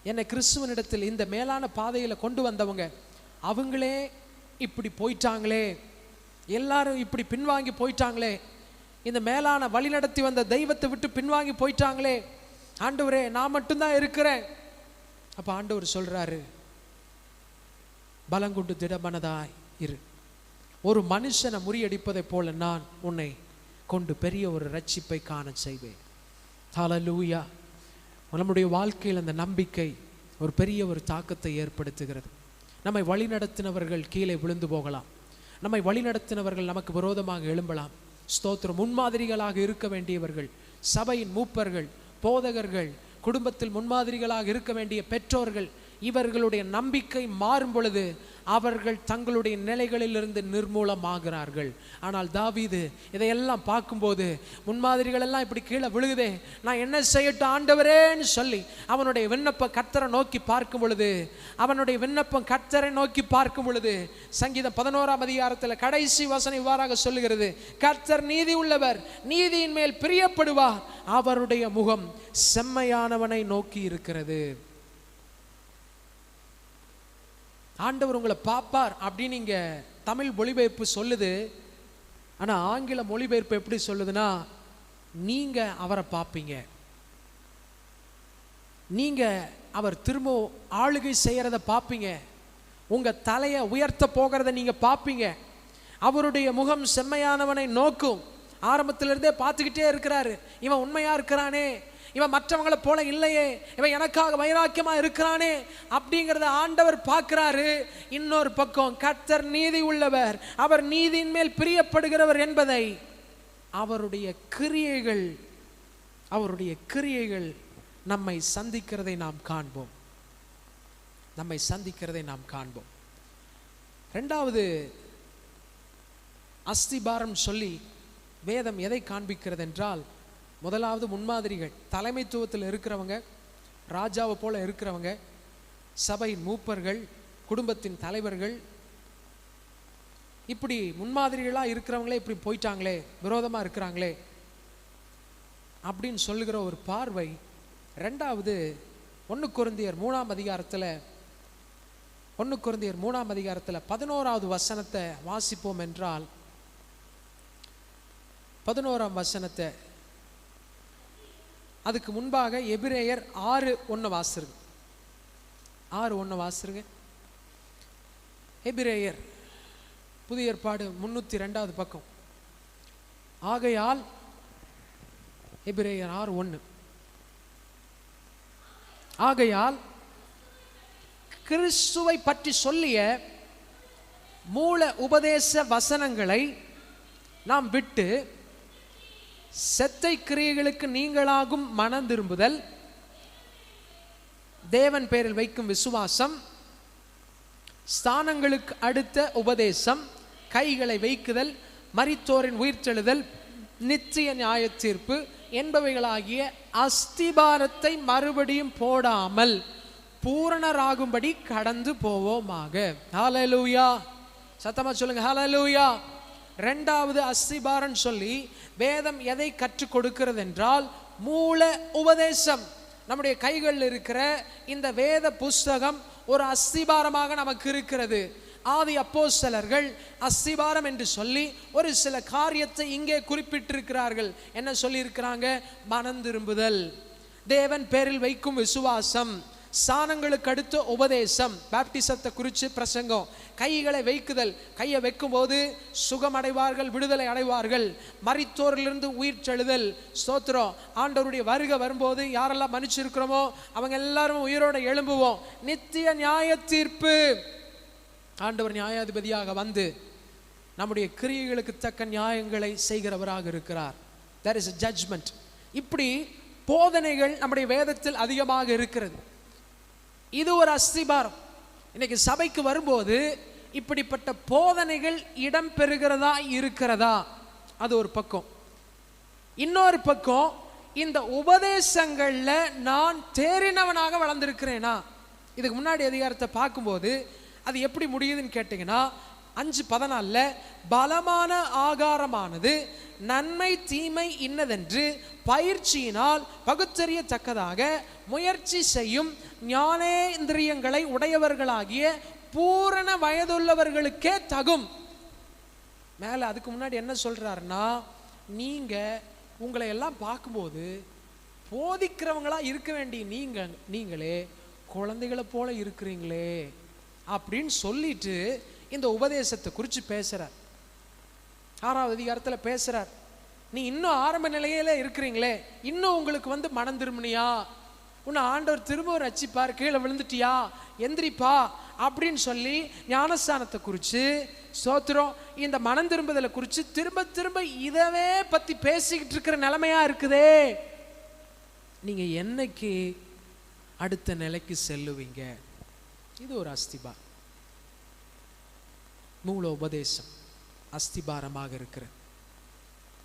என்னை கிறிஸ்துவனிடத்தில் இந்த மேலான பாதையில் கொண்டு வந்தவங்க, அவங்களே இப்படி போயிட்டாங்களே, எல்லாரும் இப்படி பின்வாங்கி போயிட்டாங்களே, இந்த மேலான வழி நடத்தி வந்த தெய்வத்தை விட்டு பின்வாங்கி போயிட்டாங்களே, ஆண்டவரே நான் மட்டும்தான் இருக்கிறேன். அப்ப ஆண்டவர் சொல்றாரு, பலங்குண்டு திடமனதாய் இரு, ஒரு மனுஷனை முறியடிப்பதை போல நான் உன்னை கொண்டு பெரிய ஒரு ரட்சிப்பை காண செய்வேன். ஹல்லேலூயா. நம்முடைய வாழ்க்கையில் அந்த நம்பிக்கை ஒரு பெரிய ஒரு தாக்கத்தை ஏற்படுத்துகிறது. நம்மை வழிநடத்தினவர்கள் கீழே விழுந்து போகலாம், நம்மை வழிநடத்தினவர்கள் நமக்கு விரோதமாக எழும்பலாம். ஸ்தோத்திரம். முன்மாதிரிகளாக இருக்க வேண்டியவர்கள், சபையின் மூப்பர்கள், போதகர்கள், குடும்பத்தில் முன்மாதிரிகளாக இருக்க வேண்டிய பெற்றோர்கள், இவர்களுடைய நம்பிக்கை மாறும் பொழுது அவர்கள் தங்களுடைய நிலைகளிலிருந்து நிர்மூலமாகிறார்கள். ஆனால் தாவீது இதையெல்லாம் பார்க்கும்போது, முன்மாதிரிகள் எல்லாம் இப்படி கீழே விழுகுதே, நான் என்ன செய்யட்டும் ஆண்டவரேன்னு சொல்லி அவனுடைய விண்ணப்பம் கர்த்தரை நோக்கி பார்க்கும் பொழுது, அவனுடைய விண்ணப்பம் கர்த்தரை நோக்கி பார்க்கும் பொழுது, சங்கீதம் 11ஆம் அதிகாரத்தில் கடைசி வசனம் இவ்வாறாக சொல்லுகிறது, கர்த்தர் நீதி உள்ளவர், நீதியின் மேல் பிரியப்படுவார், அவருடைய முகம் செம்மையானவனை நோக்கி இருக்கிறது. ஆண்டவர் உங்களை பார்ப்பார் அப்படின்னு இங்க தமிழ் மொழிபெயர்ப்பு சொல்லுது. ஆனா ஆங்கில மொழிபெயர்ப்பு எப்படி சொல்லுதுன்னா, நீங்க அவரை பார்ப்பீங்க, நீங்க அவர் திரும்ப ஆளுகை செய்யறத பார்ப்பீங்க, உங்க தலையை உயர்த்த போகிறத நீங்க பார்ப்பீங்க, அவருடைய முகம் செம்மையானவனை நோக்கும். ஆரம்பத்திலிருந்தே பார்த்துக்கிட்டே இருக்கிறாரு, இவன் உண்மையா இருக்கிறானே, இவன் மற்றவங்களை போல இல்லையே, இவன் எனக்காக வைராக்கியமா இருக்கிறானே அப்படிங்கிறத ஆண்டவர் பார்க்கிறாரு. இன்னொரு பக்கம் கர்த்தர் நீதி உள்ளவர், அவர் நீதியின் மேல் பிரியப்படுகிறவர் என்பதை அவருடைய கிரியைகள் நம்மை சந்திக்கிறதை நாம் காண்போம், நம்மை சந்திக்கிறதை நாம் காண்போம். இரண்டாவது அஸ்திபாரம் சொல்லி வேதம் எதை காண்பிக்கிறது என்றால், முதலாவது முன்மாதிரிகள், தலைமைத்துவத்தில் இருக்கிறவங்க, ராஜாவை போல இருக்கிறவங்க, சபையின் மூப்பர்கள், குடும்பத்தின் தலைவர்கள், இப்படி முன்மாதிரிகளாக இருக்கிறவங்களே இப்படி போயிட்டாங்களே, விரோதமாக இருக்கிறாங்களே அப்படின்னு சொல்லுகிற ஒரு பார்வை. ரெண்டாவது 1 கொரிந்தியர் 3ஆம் அதிகாரத்தில் 11வது வசனத்தை வாசிப்போம் என்றால், 11ஆம் வசனத்தை, அதுக்கு முன்பாக எபிரேயர் 6:1 வாசிருங்க, 6:1 வாசிருங்க. எபிரேயர் புதிய ஏற்பாடு 302வது பக்கம். ஆகையால் எபிரேயர் 6:1, ஆகையால் கிறிஸ்துவை பற்றி சொல்லிய மூல உபதேச வசனங்களை நாம் விட்டு செத்தை கிரியைகளுக்கு நீங்களாகும் மனம் திரும்புதல், தேவன் பேரில் வைக்கும் விசுவாசம், ஸ்தானங்களுக்கு அடுத்த உபதேசம், கைகளை வைக்குதல், மரித்தோரின் உயிர்த்தெழுதல், நித்திய நியாய தீர்ப்பு என்பவைகளாகிய அஸ்திபாரத்தை மறுபடியும் போடாமல் பூரணராகும்படி கடந்து போவோமாக. ஹல்லேலூயா, சத்தமா சொல்லுங்க ஹல்லேலூயா. இரண்டாவது அஸ்திபாரம் சொல்லி வேதம் எதை கற்றுக் கொடுக்கிறது என்றால் மூல உபதேசம். நம்முடைய கைகளில் இருக்கிற இந்த வேத புஸ்தகம் ஒரு அஸ்திபாரமாக நமக்கு இருக்கிறது. ஆதி அப்போஸ்தலர்கள் அஸ்திபாரம் என்று சொல்லி ஒரு சில காரியத்தை இங்கே குறிப்பிட்டிருக்கிறார்கள். என்ன சொல்லி இருக்கிறாங்க? மனம் திரும்புதல், தேவன் பேரில் வைக்கும் விசுவாசம், ஸ்தானங்களுக்கு அடுத்த உபதேசம், பாப்டிசத்தை குறித்து பிரசங்கம், கைகளை வைக்குதல், கையை வைக்கும் போது சுகம் அடைவார்கள், விடுதலை அடைவார்கள், மரித்தோரிலிருந்து உயிர் செழுதல், ஸ்தோத்திரம், ஆண்டவருடைய வருகை வரும்போது யாரெல்லாம் மன்னிச்சிருக்கிறோமோ அவங்க எல்லாரும் உயிரோட எழும்புவோம், நித்திய நியாய தீர்ப்பு, ஆண்டவர் நியாயாதிபதியாக வந்து நம்முடைய கிரியைகளுக்கு தக்க நியாயங்களை செய்கிறவராக இருக்கிறார். there is a judgment. இப்படி போதனைகள் நம்முடைய வேதத்தில் அதிகமாக இருக்கிறது. இது ஒரு அஸ்திபாரம். இன்னைக்கு சபைக்கு வரும்போது இப்படிப்பட்ட போதனைகள் இடம் பெறுகிறதா இருக்கிறதா? அது ஒரு பக்கம். இன்னொரு பக்கம், இந்த உபதேசங்கள்ல நான் தேறினவனாக வளர்ந்திருக்கிறேனா? இதுக்கு முன்னாடி அதிகாரத்தை பார்க்கும்போது அது எப்படி முடியுதுன்னு கேட்டீங்கன்னா 5:14 பலமான ஆகாரமானது நன்மை தீமை இன்னதென்று பயிற்சியினால் பகுத்தறியத்தக்கதாக முயற்சி செய்யும் ஞானேந்திரியங்களை உடையவர்களாகிய பூரண வயதுள்ளவர்களுக்கே தகும். மேல அதுக்கு முன்னாடி என்ன சொல்றாருன்னா, நீங்க உங்களை எல்லாம் பார்க்கும்போது போதிக்கிறவங்களா இருக்க வேண்டிய நீங்களே குழந்தைகளை போல இருக்கிறீங்களே அப்படின்னு சொல்லிட்டு இந்த உபதேசத்தை குறித்து பேசுறார். 6வது அதிகாரத்தில் பேசுறார். நீ இன்னும் ஆரம்ப நிலையில இருக்கிறீங்களே, இன்னும் உங்களுக்கு மனம் திரும்பினியா, உன்னை ஆண்டவர் திரும்ப ரட்சிப்பார், கீழே விழுந்துட்டியா, எந்திரிப்பா அப்படின்னு சொல்லி ஞானஸ்தானத்தை குறித்து, ஸ்தோத்திரம், இந்த மனம் திரும்புதலை குறித்து திரும்ப திரும்ப இதவே பத்தி பேசிக்கிட்டு இருக்கிற நிலைமையா இருக்குதே. நீங்க என்னைக்கு அடுத்த நிலைக்கு செல்லுவீங்க? இது ஒரு அஸ்திபாரம். மூல உபதேசம் அஸ்திபாரமாக இருக்கிறது.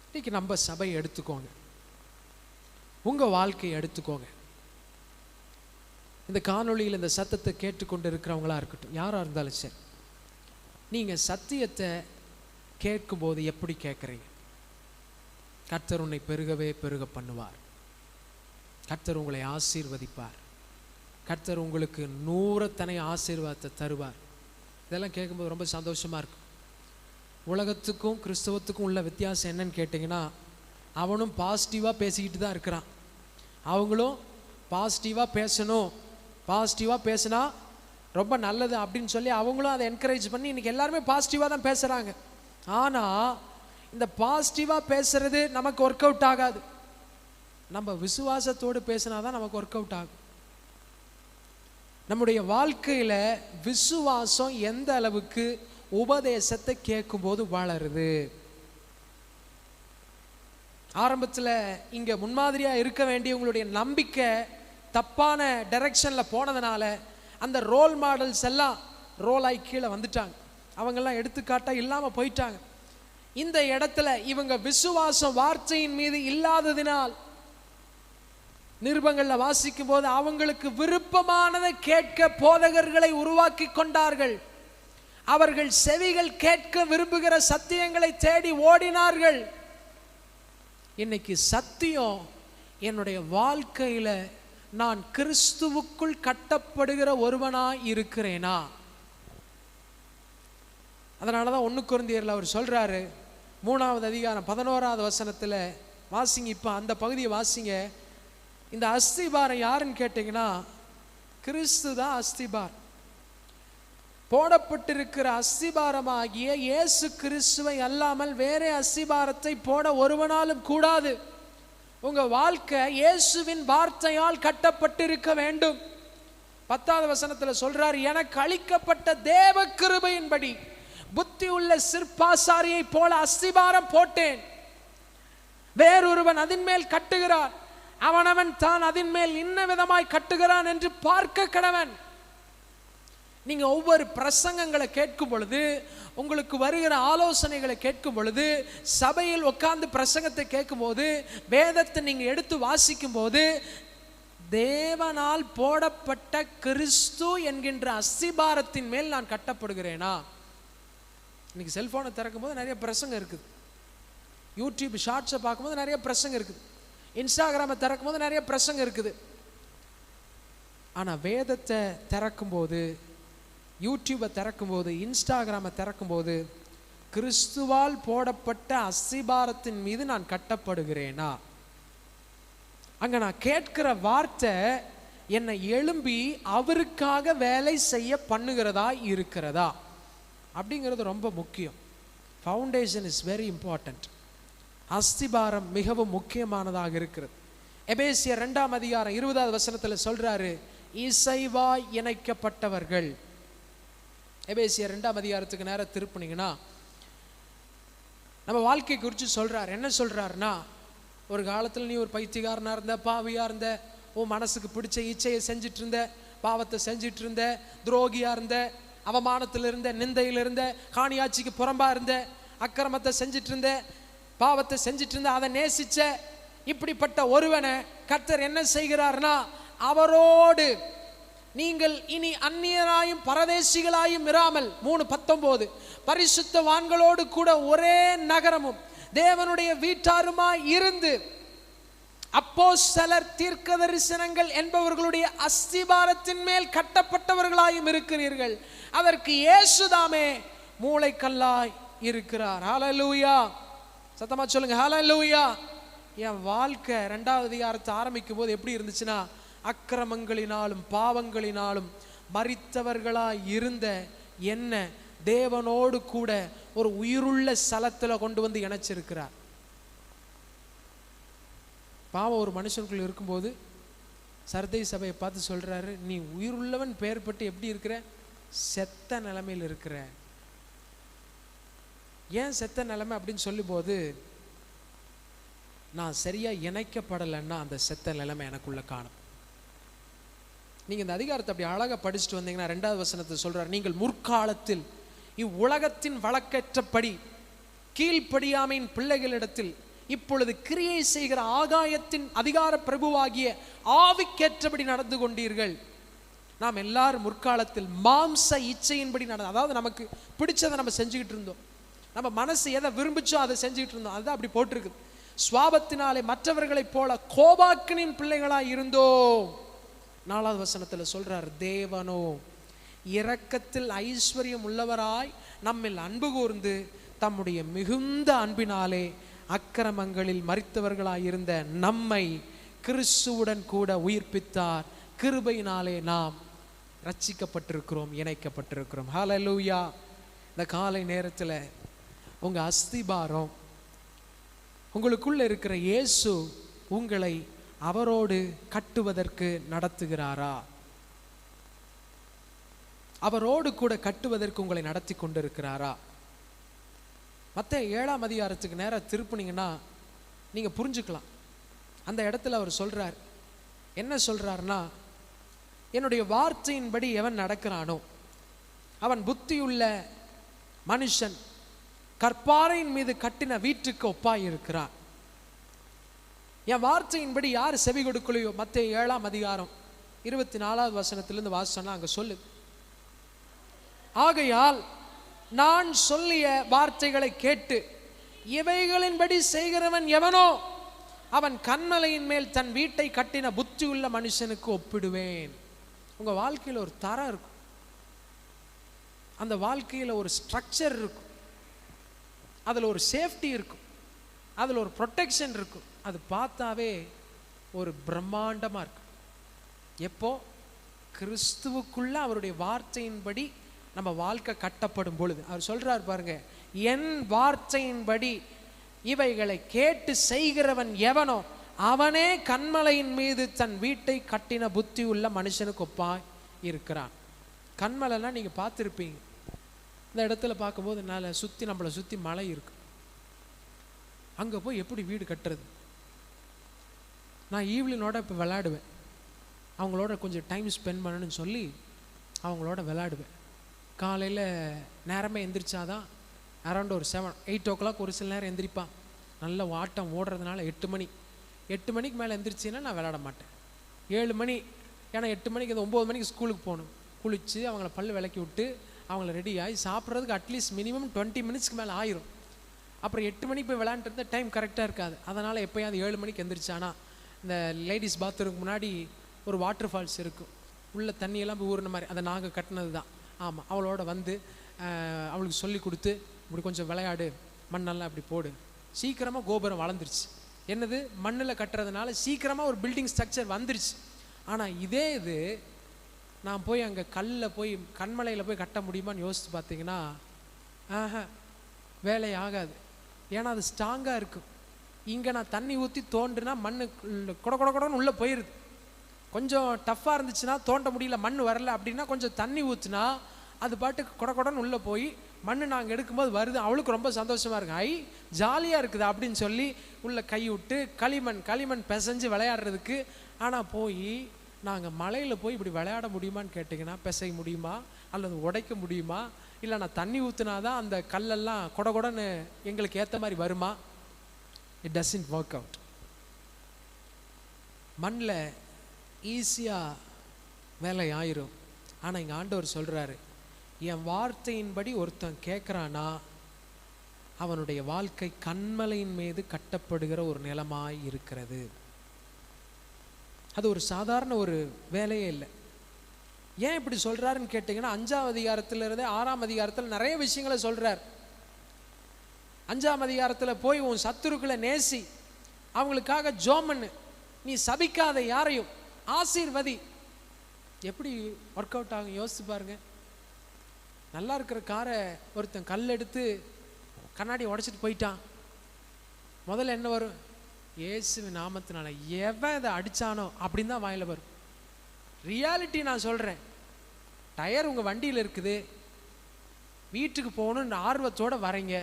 இன்னைக்கு நம்ம சபை எடுத்துக்கோங்க, உங்க வாழ்க்கையை எடுத்துக்கோங்க. இந்த காணொளியில் இந்த சத்தத்தை கேட்டுக்கொண்டு இருக்கிறவங்களா இருக்கட்டும், யாரா இருந்தாலும் சரி, நீங்க சத்தியத்தை கேட்கும்போது எப்படி கேட்குறீங்க? கர்த்தர் உன்னை பெருகவே பெருக பண்ணுவார். கர்த்தர் உங்களை ஆசீர்வதிப்பார். கர்த்தர் உங்களுக்கு 100 ஆசீர்வாதத்தை தருவார். இதெல்லாம் கேட்கும்போது ரொம்ப சந்தோஷமா இருக்கும். உலகத்துக்கும் கிறிஸ்தவத்துக்கும் உள்ள வித்தியாசம் என்னன்னு கேட்டிங்கன்னா, அவனும் பாசிட்டிவாக பேசிக்கிட்டு தான் இருக்கிறான், அவங்களும் பாசிட்டிவாக பேசணும், பாசிட்டிவாக பேசினா ரொம்ப நல்லது அப்படின்னு சொல்லி அவங்களும் அதை என்கரேஜ் பண்ணி இன்றைக்கி எல்லாருமே பாசிட்டிவாக தான் பேசுகிறாங்க. ஆனால் இந்த பாசிட்டிவாக பேசுறது நமக்கு ஒர்க் அவுட் ஆகாது. நம்ம விசுவாசத்தோடு பேசினா தான் நமக்கு ஒர்க் அவுட் ஆகும். நம்முடைய வாழ்க்கையில் விசுவாசம் எந்த அளவுக்கு உபதேசத்தை கேட்கும்போது வளருது? ஆரம்பத்தில் இங்கே முன்மாதிரியாக இருக்க வேண்டிய உங்களுடைய நம்பிக்கை தப்பான டைரக்ஷனில் போனதுனால அந்த ரோல் மாடல்ஸ் எல்லாம் ரோலாகி கீழே வந்துட்டாங்க, அவங்கெல்லாம் எடுத்துக்காட்டாக இல்லாமல் போயிட்டாங்க. இந்த இடத்துல இவங்க விசுவாசம் வார்த்தையின் மீது இல்லாததினால் நிருபங்களில் வாசிக்கும் போது அவங்களுக்கு விருப்பமானதை கேட்க போதகர்களை உருவாக்கி கொண்டார்கள். அவர்கள் செவிகள் கேட்க விரும்புகிற சத்தியங்களை தேடி ஓடினார்கள். இன்னைக்கு சத்தியம் என்னுடைய வாழ்க்கையில நான் கிறிஸ்துவுக்குள் கட்டப்படுகிற ஒருவனாய் இருக்கிறேனா? அதனாலதான் 1 கொரிந்தியர்ல அவர் சொல்றாரு, 3வது அதிகாரம் 11வது வசனத்துல வாசிங்க. இப்ப அந்த பகுதியை வாசிங்க. இந்த அஸ்திபாரம் யாருன்னு கேட்டீங்கன்னா, கிறிஸ்து தான் அஸ்திபார். போடப்பட்டிருக்கிற அஸ்திபாரமாகிய இயேசு கிறிஸ்துவை அல்லாமல் வேற அஸ்திபாரத்தை போட ஒருவனாலும் கூடாது. உங்க வாழ்க்கை இயேசுவின் வார்த்தையால் கட்டப்பட்டிருக்க வேண்டும். 10வது வசனத்துல சொல்றார், எனக்கு அளிக்கப்பட்ட தேவ கிருபையின்படி புத்தி உள்ள சிற்பாசாரியை போல அஸ்திபாரம் போட்டேன், வேறொருவன் அதன் மேல் கட்டுகிறார். அவனவன் தான் அதன் மேல் இன்ன விதமாய் கட்டுகிறான் என்று பார்க்க கடவன். நீங்க ஒவ்வொரு பிரசங்கங்களை கேட்கும் பொழுது, உங்களுக்கு வருகிற ஆலோசனைகளை கேட்கும் பொழுது, சபையில் உட்கார்ந்து பிரசங்கத்தை கேட்கும் போது, வேதத்தை நீங்க எடுத்து வாசிக்கும் போது, தேவனால் போடப்பட்ட கிறிஸ்து என்கின்ற அஸ்திபாரத்தின் மேல் நான் கட்டப்படுகிறேனா? இன்னைக்கு செல்போனை திறக்கும் போது நிறைய பிரசங்கம் இருக்குது, யூடியூப் ஷார்ட்ஸை பார்க்கும்போது நிறைய பிரசங்கம் இருக்குது, இன்ஸ்டாகிராமை திறக்கும் போது நிறைய பிரசங்கம் இருக்குது. ஆனால் வேதத்தை திறக்கும்போது, யூடியூபை திறக்கும்போது, இன்ஸ்டாகிராமை திறக்கும்போது, கிறிஸ்துவால் போடப்பட்ட அஸ்திபாரத்தின் மீது நான் கட்டப்படுகிறேனா? அங்கே நான் கேட்கிற வார்த்தை என்னை எழும்பி அவருக்காக வேலை செய்ய பண்ணுகிறதா இருக்கிறதா அப்படிங்கிறது ரொம்ப முக்கியம். Foundation is very important. அஸ்திபாரம் மிகவும் முக்கியமானதாக இருக்கிறது. எபேசியர் 2ஆம் அதிகாரம் 20வது வசனத்தில் சொல்றாரு, இசைவாய் இணைக்கப்பட்டவர்கள். எபேசியர் 2ஆம் அதிகாரத்துக்கு நேரம் திருப்பினீங்கன்னா நம்ம வாழ்க்கை குறித்து சொல்றார். என்ன சொல்றாருன்னா, ஒரு காலத்தில் நீ ஒரு பைத்தியக்காரனா இருந்த, பாவியா இருந்த, உன் மனசுக்கு பிடிச்ச இச்சையை செஞ்சிட்டு இருந்த, பாவத்தை செஞ்சிட்டு இருந்த, துரோகியா இருந்த, அவமானத்தில் இருந்த, நிந்தையில் இருந்த, காணியாட்சிக்கு புறம்பா இருந்த, அக்கிரமத்தை செஞ்சிட்டு இருந்த, பாவத்தை செஞ்சிட்டு இருந்த, அதை நேசிச்ச இப்படிப்பட்ட ஒருவனை கர்த்தர் என்ன செய்கிறார்னா, அவரோடு நீங்கள் இனி அந்நியராயும் பரதேசிகளாயும் இராமல் 3:19 பரிசுத்தவான்களோடு கூட ஒரே நகரமும் தேவனுடைய வீட்டாருமாய் இருந்து அப்போஸ்தலர், தீர்க்கதரிசனங்கள் என்பவர்களுடைய அஸ்திபாரத்தின் மேல் கட்டப்பட்டவர்களாயும் இருக்கிறீர்கள். அதற்கு இயேசுதாமே மூளைக்கல்லாய் இருக்கிறார். ஹல்லேலூயா! சத்தமா சொல்லுங்க, ஹல்லேலூயா! என் வாழ்க்கை 2வது அதிகாரத்தை ஆரம்பிக்கும் போது எப்படி இருந்துச்சுன்னா, அக்கிரமங்களினாலும் பாவங்களினாலும் மரித்தவர்களாய் இருந்த என்ன தேவனோடு கூட ஒரு உயிருள்ள ஸ்தலத்தில் கொண்டு வந்து இணைச்சிருக்கிறார். பாவம் ஒரு மனுஷனுக்குள்ள இருக்கும்போது சர்தை சபையை பார்த்து சொல்றாரு, நீ உயிருள்ளவன் பெயர் பட்டு எப்படி இருக்கிற? செத்த நிலைமையில் இருக்கிற. ஏன் செத்த நிலைமை அப்படின்னு சொல்லும் போது, நான் சரியா இணைக்கப்படலைன்னா அந்த செத்த நிலைமை எனக்குள்ள காணும். நீங்க இந்த அதிகாரத்தை அப்படி அழகா படிச்சுட்டு வந்தீங்கன்னா 2வது வசனத்தை சொல்றாரு, நீங்கள் முற்காலத்தில் இவ்வுலகத்தின் வழக்கற்றபடி கீழ்ப்படியாமையின் பிள்ளைகளிடத்தில் இப்பொழுது கிரியை செய்கிற ஆகாயத்தின் அதிகார பிரபுவாகிய ஆவிக்கேற்றபடி நடந்து கொண்டீர்கள். நாம் எல்லாரும் முற்காலத்தில் மாம்ச இச்சையின்படி அதாவது நமக்கு பிடிச்சதை நம்ம செஞ்சுக்கிட்டு இருந்தோம், நம்ம மனசு எதை விரும்பிச்சோ அதை செஞ்சுக்கிட்டு இருந்தோம். அதுதான் அப்படி போட்டிருக்குது. சுவாபத்தினாலே மற்றவர்களைப் போல கோபாக்கினின் பிள்ளைகளாய் இருந்தோம். 4வது வசனத்தில் சொல்றார், தேவனோ இரக்கத்தில் ஐஸ்வர்யம் உள்ளவராய் நம்மில் அன்பு கூர்ந்து தம்முடைய மிகுந்த அன்பினாலே அக்கிரமங்களில் மரித்தவர்களாயிருந்த நம்மை கிறிஸ்துவுடன் கூட உயிர்ப்பித்தார். கிருபையினாலே நாம் ரட்சிக்கப்பட்டிருக்கிறோம், இணைக்கப்பட்டிருக்கிறோம். ஹல்லேலூயா! இந்த காலை நேரத்தில் உங்க அஸ்திபாரம், உங்களுக்குள்ள இருக்கிற இயேசு உங்களை அவரோடு கட்டுவதற்கு நடத்துகிறாரா? அவரோடு கூட கட்டுவதற்கு உங்களை நடத்தி கொண்டிருக்கிறாரா? மத்தேயு 7ஆம் அதிகாரத்துக்கு நேரம் திருப்பினீங்கன்னா நீங்க புரிஞ்சுக்கலாம். அந்த இடத்துல அவர் சொல்றார், என்ன சொல்றாருன்னா, என்னுடைய வார்த்தையின்படி எவன் நடக்கிறானோ அவன் புத்தியுள்ள மனுஷன் கற்பாறையின் மீது கட்டின வீட்டுக்கு ஒப்பாய் இருக்கிறான். என் வார்த்தையின்படி யார் செவி கொடுக்கலையோ, மத்தேயு 7ஆம் அதிகாரம் 24வது வசனத்திலிருந்து வாசிச்சோன்னா அங்க சொல்லு, ஆகையால் நான் சொல்லிய வார்த்தைகளை கேட்டு இவைகளின்படி செய்கிறவன் எவனோ அவன் கன்மலையின் மேல் தன் வீட்டை கட்டின புத்தி உள்ள மனுஷனுக்கு ஒப்பிடுவேன். உங்க வாழ்க்கையில் ஒரு தரம் இருக்கும், அந்த வாழ்க்கையில் ஒரு ஸ்ட்ரக்சர் இருக்கும், அதில் ஒரு சேஃப்டி இருக்கும், அதில் ஒரு ப்ரொடெக்ஷன் இருக்கும். அது பார்த்தாவே ஒரு பிரம்மாண்டமாக இருக்கும். எப்போ? கிறிஸ்துவுக்குள்ள அவருடைய வார்த்தையின்படி நம்ம வாழ்க்கை கட்டப்படும் பொழுது. அவர் சொல்றார் பாருங்க, என் வார்த்தையின்படி இவைகளை கேட்டு செய்கிறவன் எவனோ அவனே கன்மலையின் மீது தன் வீட்டை கட்டின புத்தி உள்ள மனுஷனுக்கு ஒப்பாய் இருக்கிறான். கன்மலைன்னா நீங்க பார்த்துருப்பீங்க, இந்த இடத்துல பார்க்கும்போது நம்மளை சுற்றி மலை இருக்கு. அங்கே போய் எப்படி வீடு கட்டுறது? நான் ஈவினிங்கோட இப்போ விளையாடுவேன், அவங்களோட கொஞ்சம் டைம் ஸ்பெண்ட் பண்ணணும்னு சொல்லி அவங்களோட விளையாடுவேன். காலையில் நேரமே எந்திரிச்சாதான் அரௌண்ட் ஒரு 7-8 o'clock ஒரு சில நேரம் எந்திரிப்பான். நல்ல வாட்டம் ஓடுறதுனால 8 மணிக்கு மேலே எந்திரிச்சின்னா நான் விளையாட மாட்டேன். 7 மணி, ஏன்னா 8 மணிக்கு 9 மணிக்கு ஸ்கூலுக்கு போகணும். குளித்து அவங்கள பல் விளக்கி விட்டு அவங்கள ரெடி ஆகி சாப்பிட்றதுக்கு அட்லீஸ்ட் மினிமம் 20 மினிட்ஸ்க்கு மேலே ஆயிரும். அப்புறம் 8 மணிக்கு போய் விளையாண்டுருந்தா டைம் கரெக்டாக இருக்காது. அதனால் எப்போயாவது 7 மணிக்கு எந்திரிச்சானா இந்த லேடிஸ் பாத்ரூமுக்கு முன்னாடி ஒரு வாட்டர் ஃபால்ஸ் இருக்கும், உள்ள தண்ணியெல்லாம் போய் ஊறின மாதிரி, அதை நாங்கள் கட்டினது தான். ஆமாம், அவளோட வந்து அவளுக்கு சொல்லி கொடுத்து இப்படி கொஞ்சம் விளையாடு, மண்ணெல்லாம் அப்படி போடு. சீக்கிரமாக கோபுரம் வளர்ந்துருச்சு. என்னது, மண்ணில் கட்டுறதுனால சீக்கிரமாக ஒரு பில்டிங் ஸ்ட்ரக்சர் வந்துருச்சு. ஆனால் இதே இது நான் போய் அங்கே கல்லில் போய் கண்மலையில் போய் கட்ட முடியுமான்னு யோசித்து பார்த்தீங்கன்னா வேலை ஆகாது. ஏன்னா அது ஸ்ட்ராங்காக இருக்கும். இங்கே நான் தண்ணி ஊற்றி தோண்டுனா மண் கொடன்னு உள்ளே போயிடுது. கொஞ்சம் டஃப்பாக இருந்துச்சுன்னா தோண்ட முடியல, மண் வரல அப்படின்னா கொஞ்சம் தண்ணி ஊற்றுனா அது பாட்டுக்கு கொடன்னு உள்ளே போய் மண் நாங்கள் எடுக்கும்போது வருது. அவளுக்கு ரொம்ப சந்தோஷமாக இருக்கு, ஜாலியாக இருக்குது அப்படின்னு சொல்லி உள்ள கை விட்டு களிமண் பிசைஞ்சு விளையாடுறதுக்கு. ஆனால் போய் நாங்கள் மலையில் போய் இப்படி விளையாட முடியுமான்னு கேட்டிங்கன்னா பிசைய முடியுமா அல்லது உடைக்க முடியுமா? இல்லை நான் தண்ணி ஊற்றுனா தான் அந்த கல்லெல்லாம் கொடன்னு எங்களுக்கு ஏற்ற மாதிரி வருமா? It doesn't work out. மண்ணில் ஈஸியாக வேலை ஆயிரும். ஆனால் இங்கே ஆண்டவர் சொல்கிறாரு, என் வார்த்தையின்படி ஒருத்தன் கேட்குறானா அவனுடைய வாழ்க்கை கண்மலையின் மீது கட்டப்படுகிற ஒரு நிலமாய் இருக்கிறது. அது ஒரு சாதாரண ஒரு வேலையே இல்லை. ஏன் இப்படி சொல்கிறாருன்னு கேட்டிங்கன்னா 5ஆம் அதிகாரத்திலிருந்தே 6ஆம் அதிகாரத்தில் நிறைய விஷயங்களை சொல்கிறார். 5ஆம் அதிகாரத்தில் போய் உன் சத்துருக்களை நேசி, அவங்களுக்காக ஜெபம் பண்ணு, நீ சபிக்காத யாரையும், ஆசீர்வதி. எப்படி ஒர்க் அவுட் ஆகும் யோசிச்சு பாருங்க. நல்லா இருக்கிற காரை ஒருத்தன் கல் எடுத்து கண்ணாடி உடைச்சிட்டு போயிட்டான், முதல்ல என்ன வரும்? இயேசுவின் நாமத்தினால எவன் இதை அடித்தானோ அப்படின்னு தான் வாயில வரும். ரியாலிட்டி நான் சொல்கிறேன். டயர் உங்கள் வண்டியில் இருக்குது, வீட்டுக்கு போகணுன்னு ஆர்வத்தோடு வரீங்க,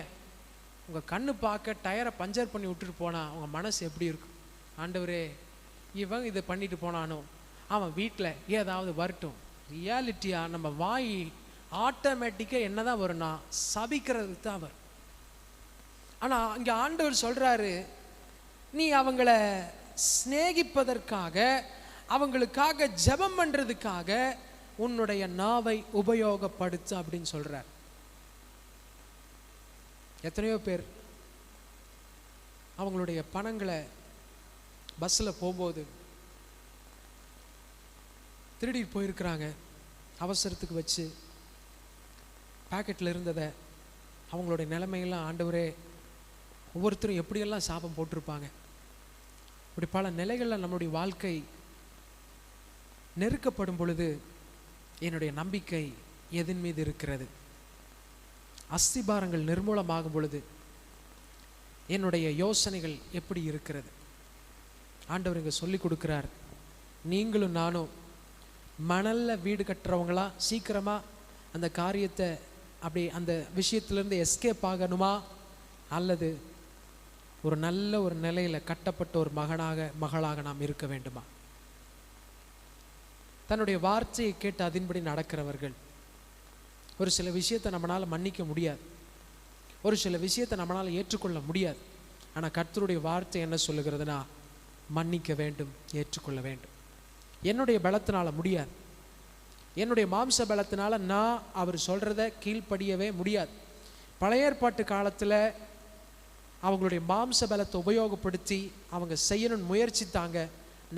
உங்கள் கண்ணு பார்க்க டயரை பஞ்சர் பண்ணி விட்டுட்டு போனால் உங்கள் மனசு எப்படி இருக்கும்? ஆண்டவரே, இவன் இதை பண்ணிட்டு போனானோ, அவன் வீட்டில் ஏதாவது வரட்டும். ரியாலிட்டியாக நம்ம வாய் ஆட்டோமேட்டிக்காக என்ன தான் வரும்னா சபிக்கிறதுக்கு தான் வரும். ஆனால் இங்கே ஆண்டவர் சொல்கிறாரு, நீ அவங்கள சிநேகிப்பதற்காக, அவங்களுக்காக ஜெபம் பண்ணுறதுக்காக உன்னுடைய நாவை உபயோகப்படுத்து அப்படின்னு சொல்கிறார். எத்தனையோ பேர் அவங்களுடைய பணங்களை பஸ்ஸில் போகும்போது திருடிட்டு போயிருக்கிறாங்க. அவசரத்துக்கு வச்சு பாக்கெட்டில் இருந்ததை, அவங்களுடைய நிலைமையெல்லாம் ஆண்டவரே, ஒவ்வொருத்தரும் எப்படியெல்லாம் சாபம் போட்டிருப்பாங்க. இப்படி பல நிலைகளில் நம்முடைய வாழ்க்கை நெருக்கப்படும் பொழுது என்னுடைய நம்பிக்கை எதன் மீது இருக்கிறது? அஸ்திபாரங்கள் நிர்மூலமாகும் பொழுது என்னுடைய யோசனைகள் எப்படி இருக்கிறது? ஆண்டவர் இங்கே சொல்லி கொடுக்கிறார், நீங்களும் நானும் மணலில் வீடு கட்டுறவங்களா சீக்கிரமாக அந்த காரியத்தை அப்படி அந்த விஷயத்திலேருந்து எஸ்கேப் ஆகணுமா, அல்லது ஒரு நல்ல ஒரு நிலையில் கட்டப்பட்ட ஒரு மகளாக நாம் இருக்க வேண்டுமா? தன்னுடைய வார்த்தையை கேட்டு அதன்படி நடக்கிறவர்கள். ஒரு சில விஷயத்தை நம்மளால் மன்னிக்க முடியாது, ஒரு சில விஷயத்தை நம்மளால் ஏற்றுக்கொள்ள முடியாது. ஆனால் கர்த்தருடைய வார்த்தை என்ன சொல்லுகிறதுனா, மன்னிக்க வேண்டும், ஏற்றுக்கொள்ள வேண்டும். என்னுடைய பலத்தினால முடியாது, என்னுடைய மாம்ச பலத்தினால நான் அவர் சொல்கிறத கீழ்ப்படியவே முடியாது. பழைய ஏற்பாட்டு காலத்தில் அவங்களுடைய மாம்ச பலத்தை உபயோகப்படுத்தி அவங்க செய்யணும்னு முயற்சித்தாங்க.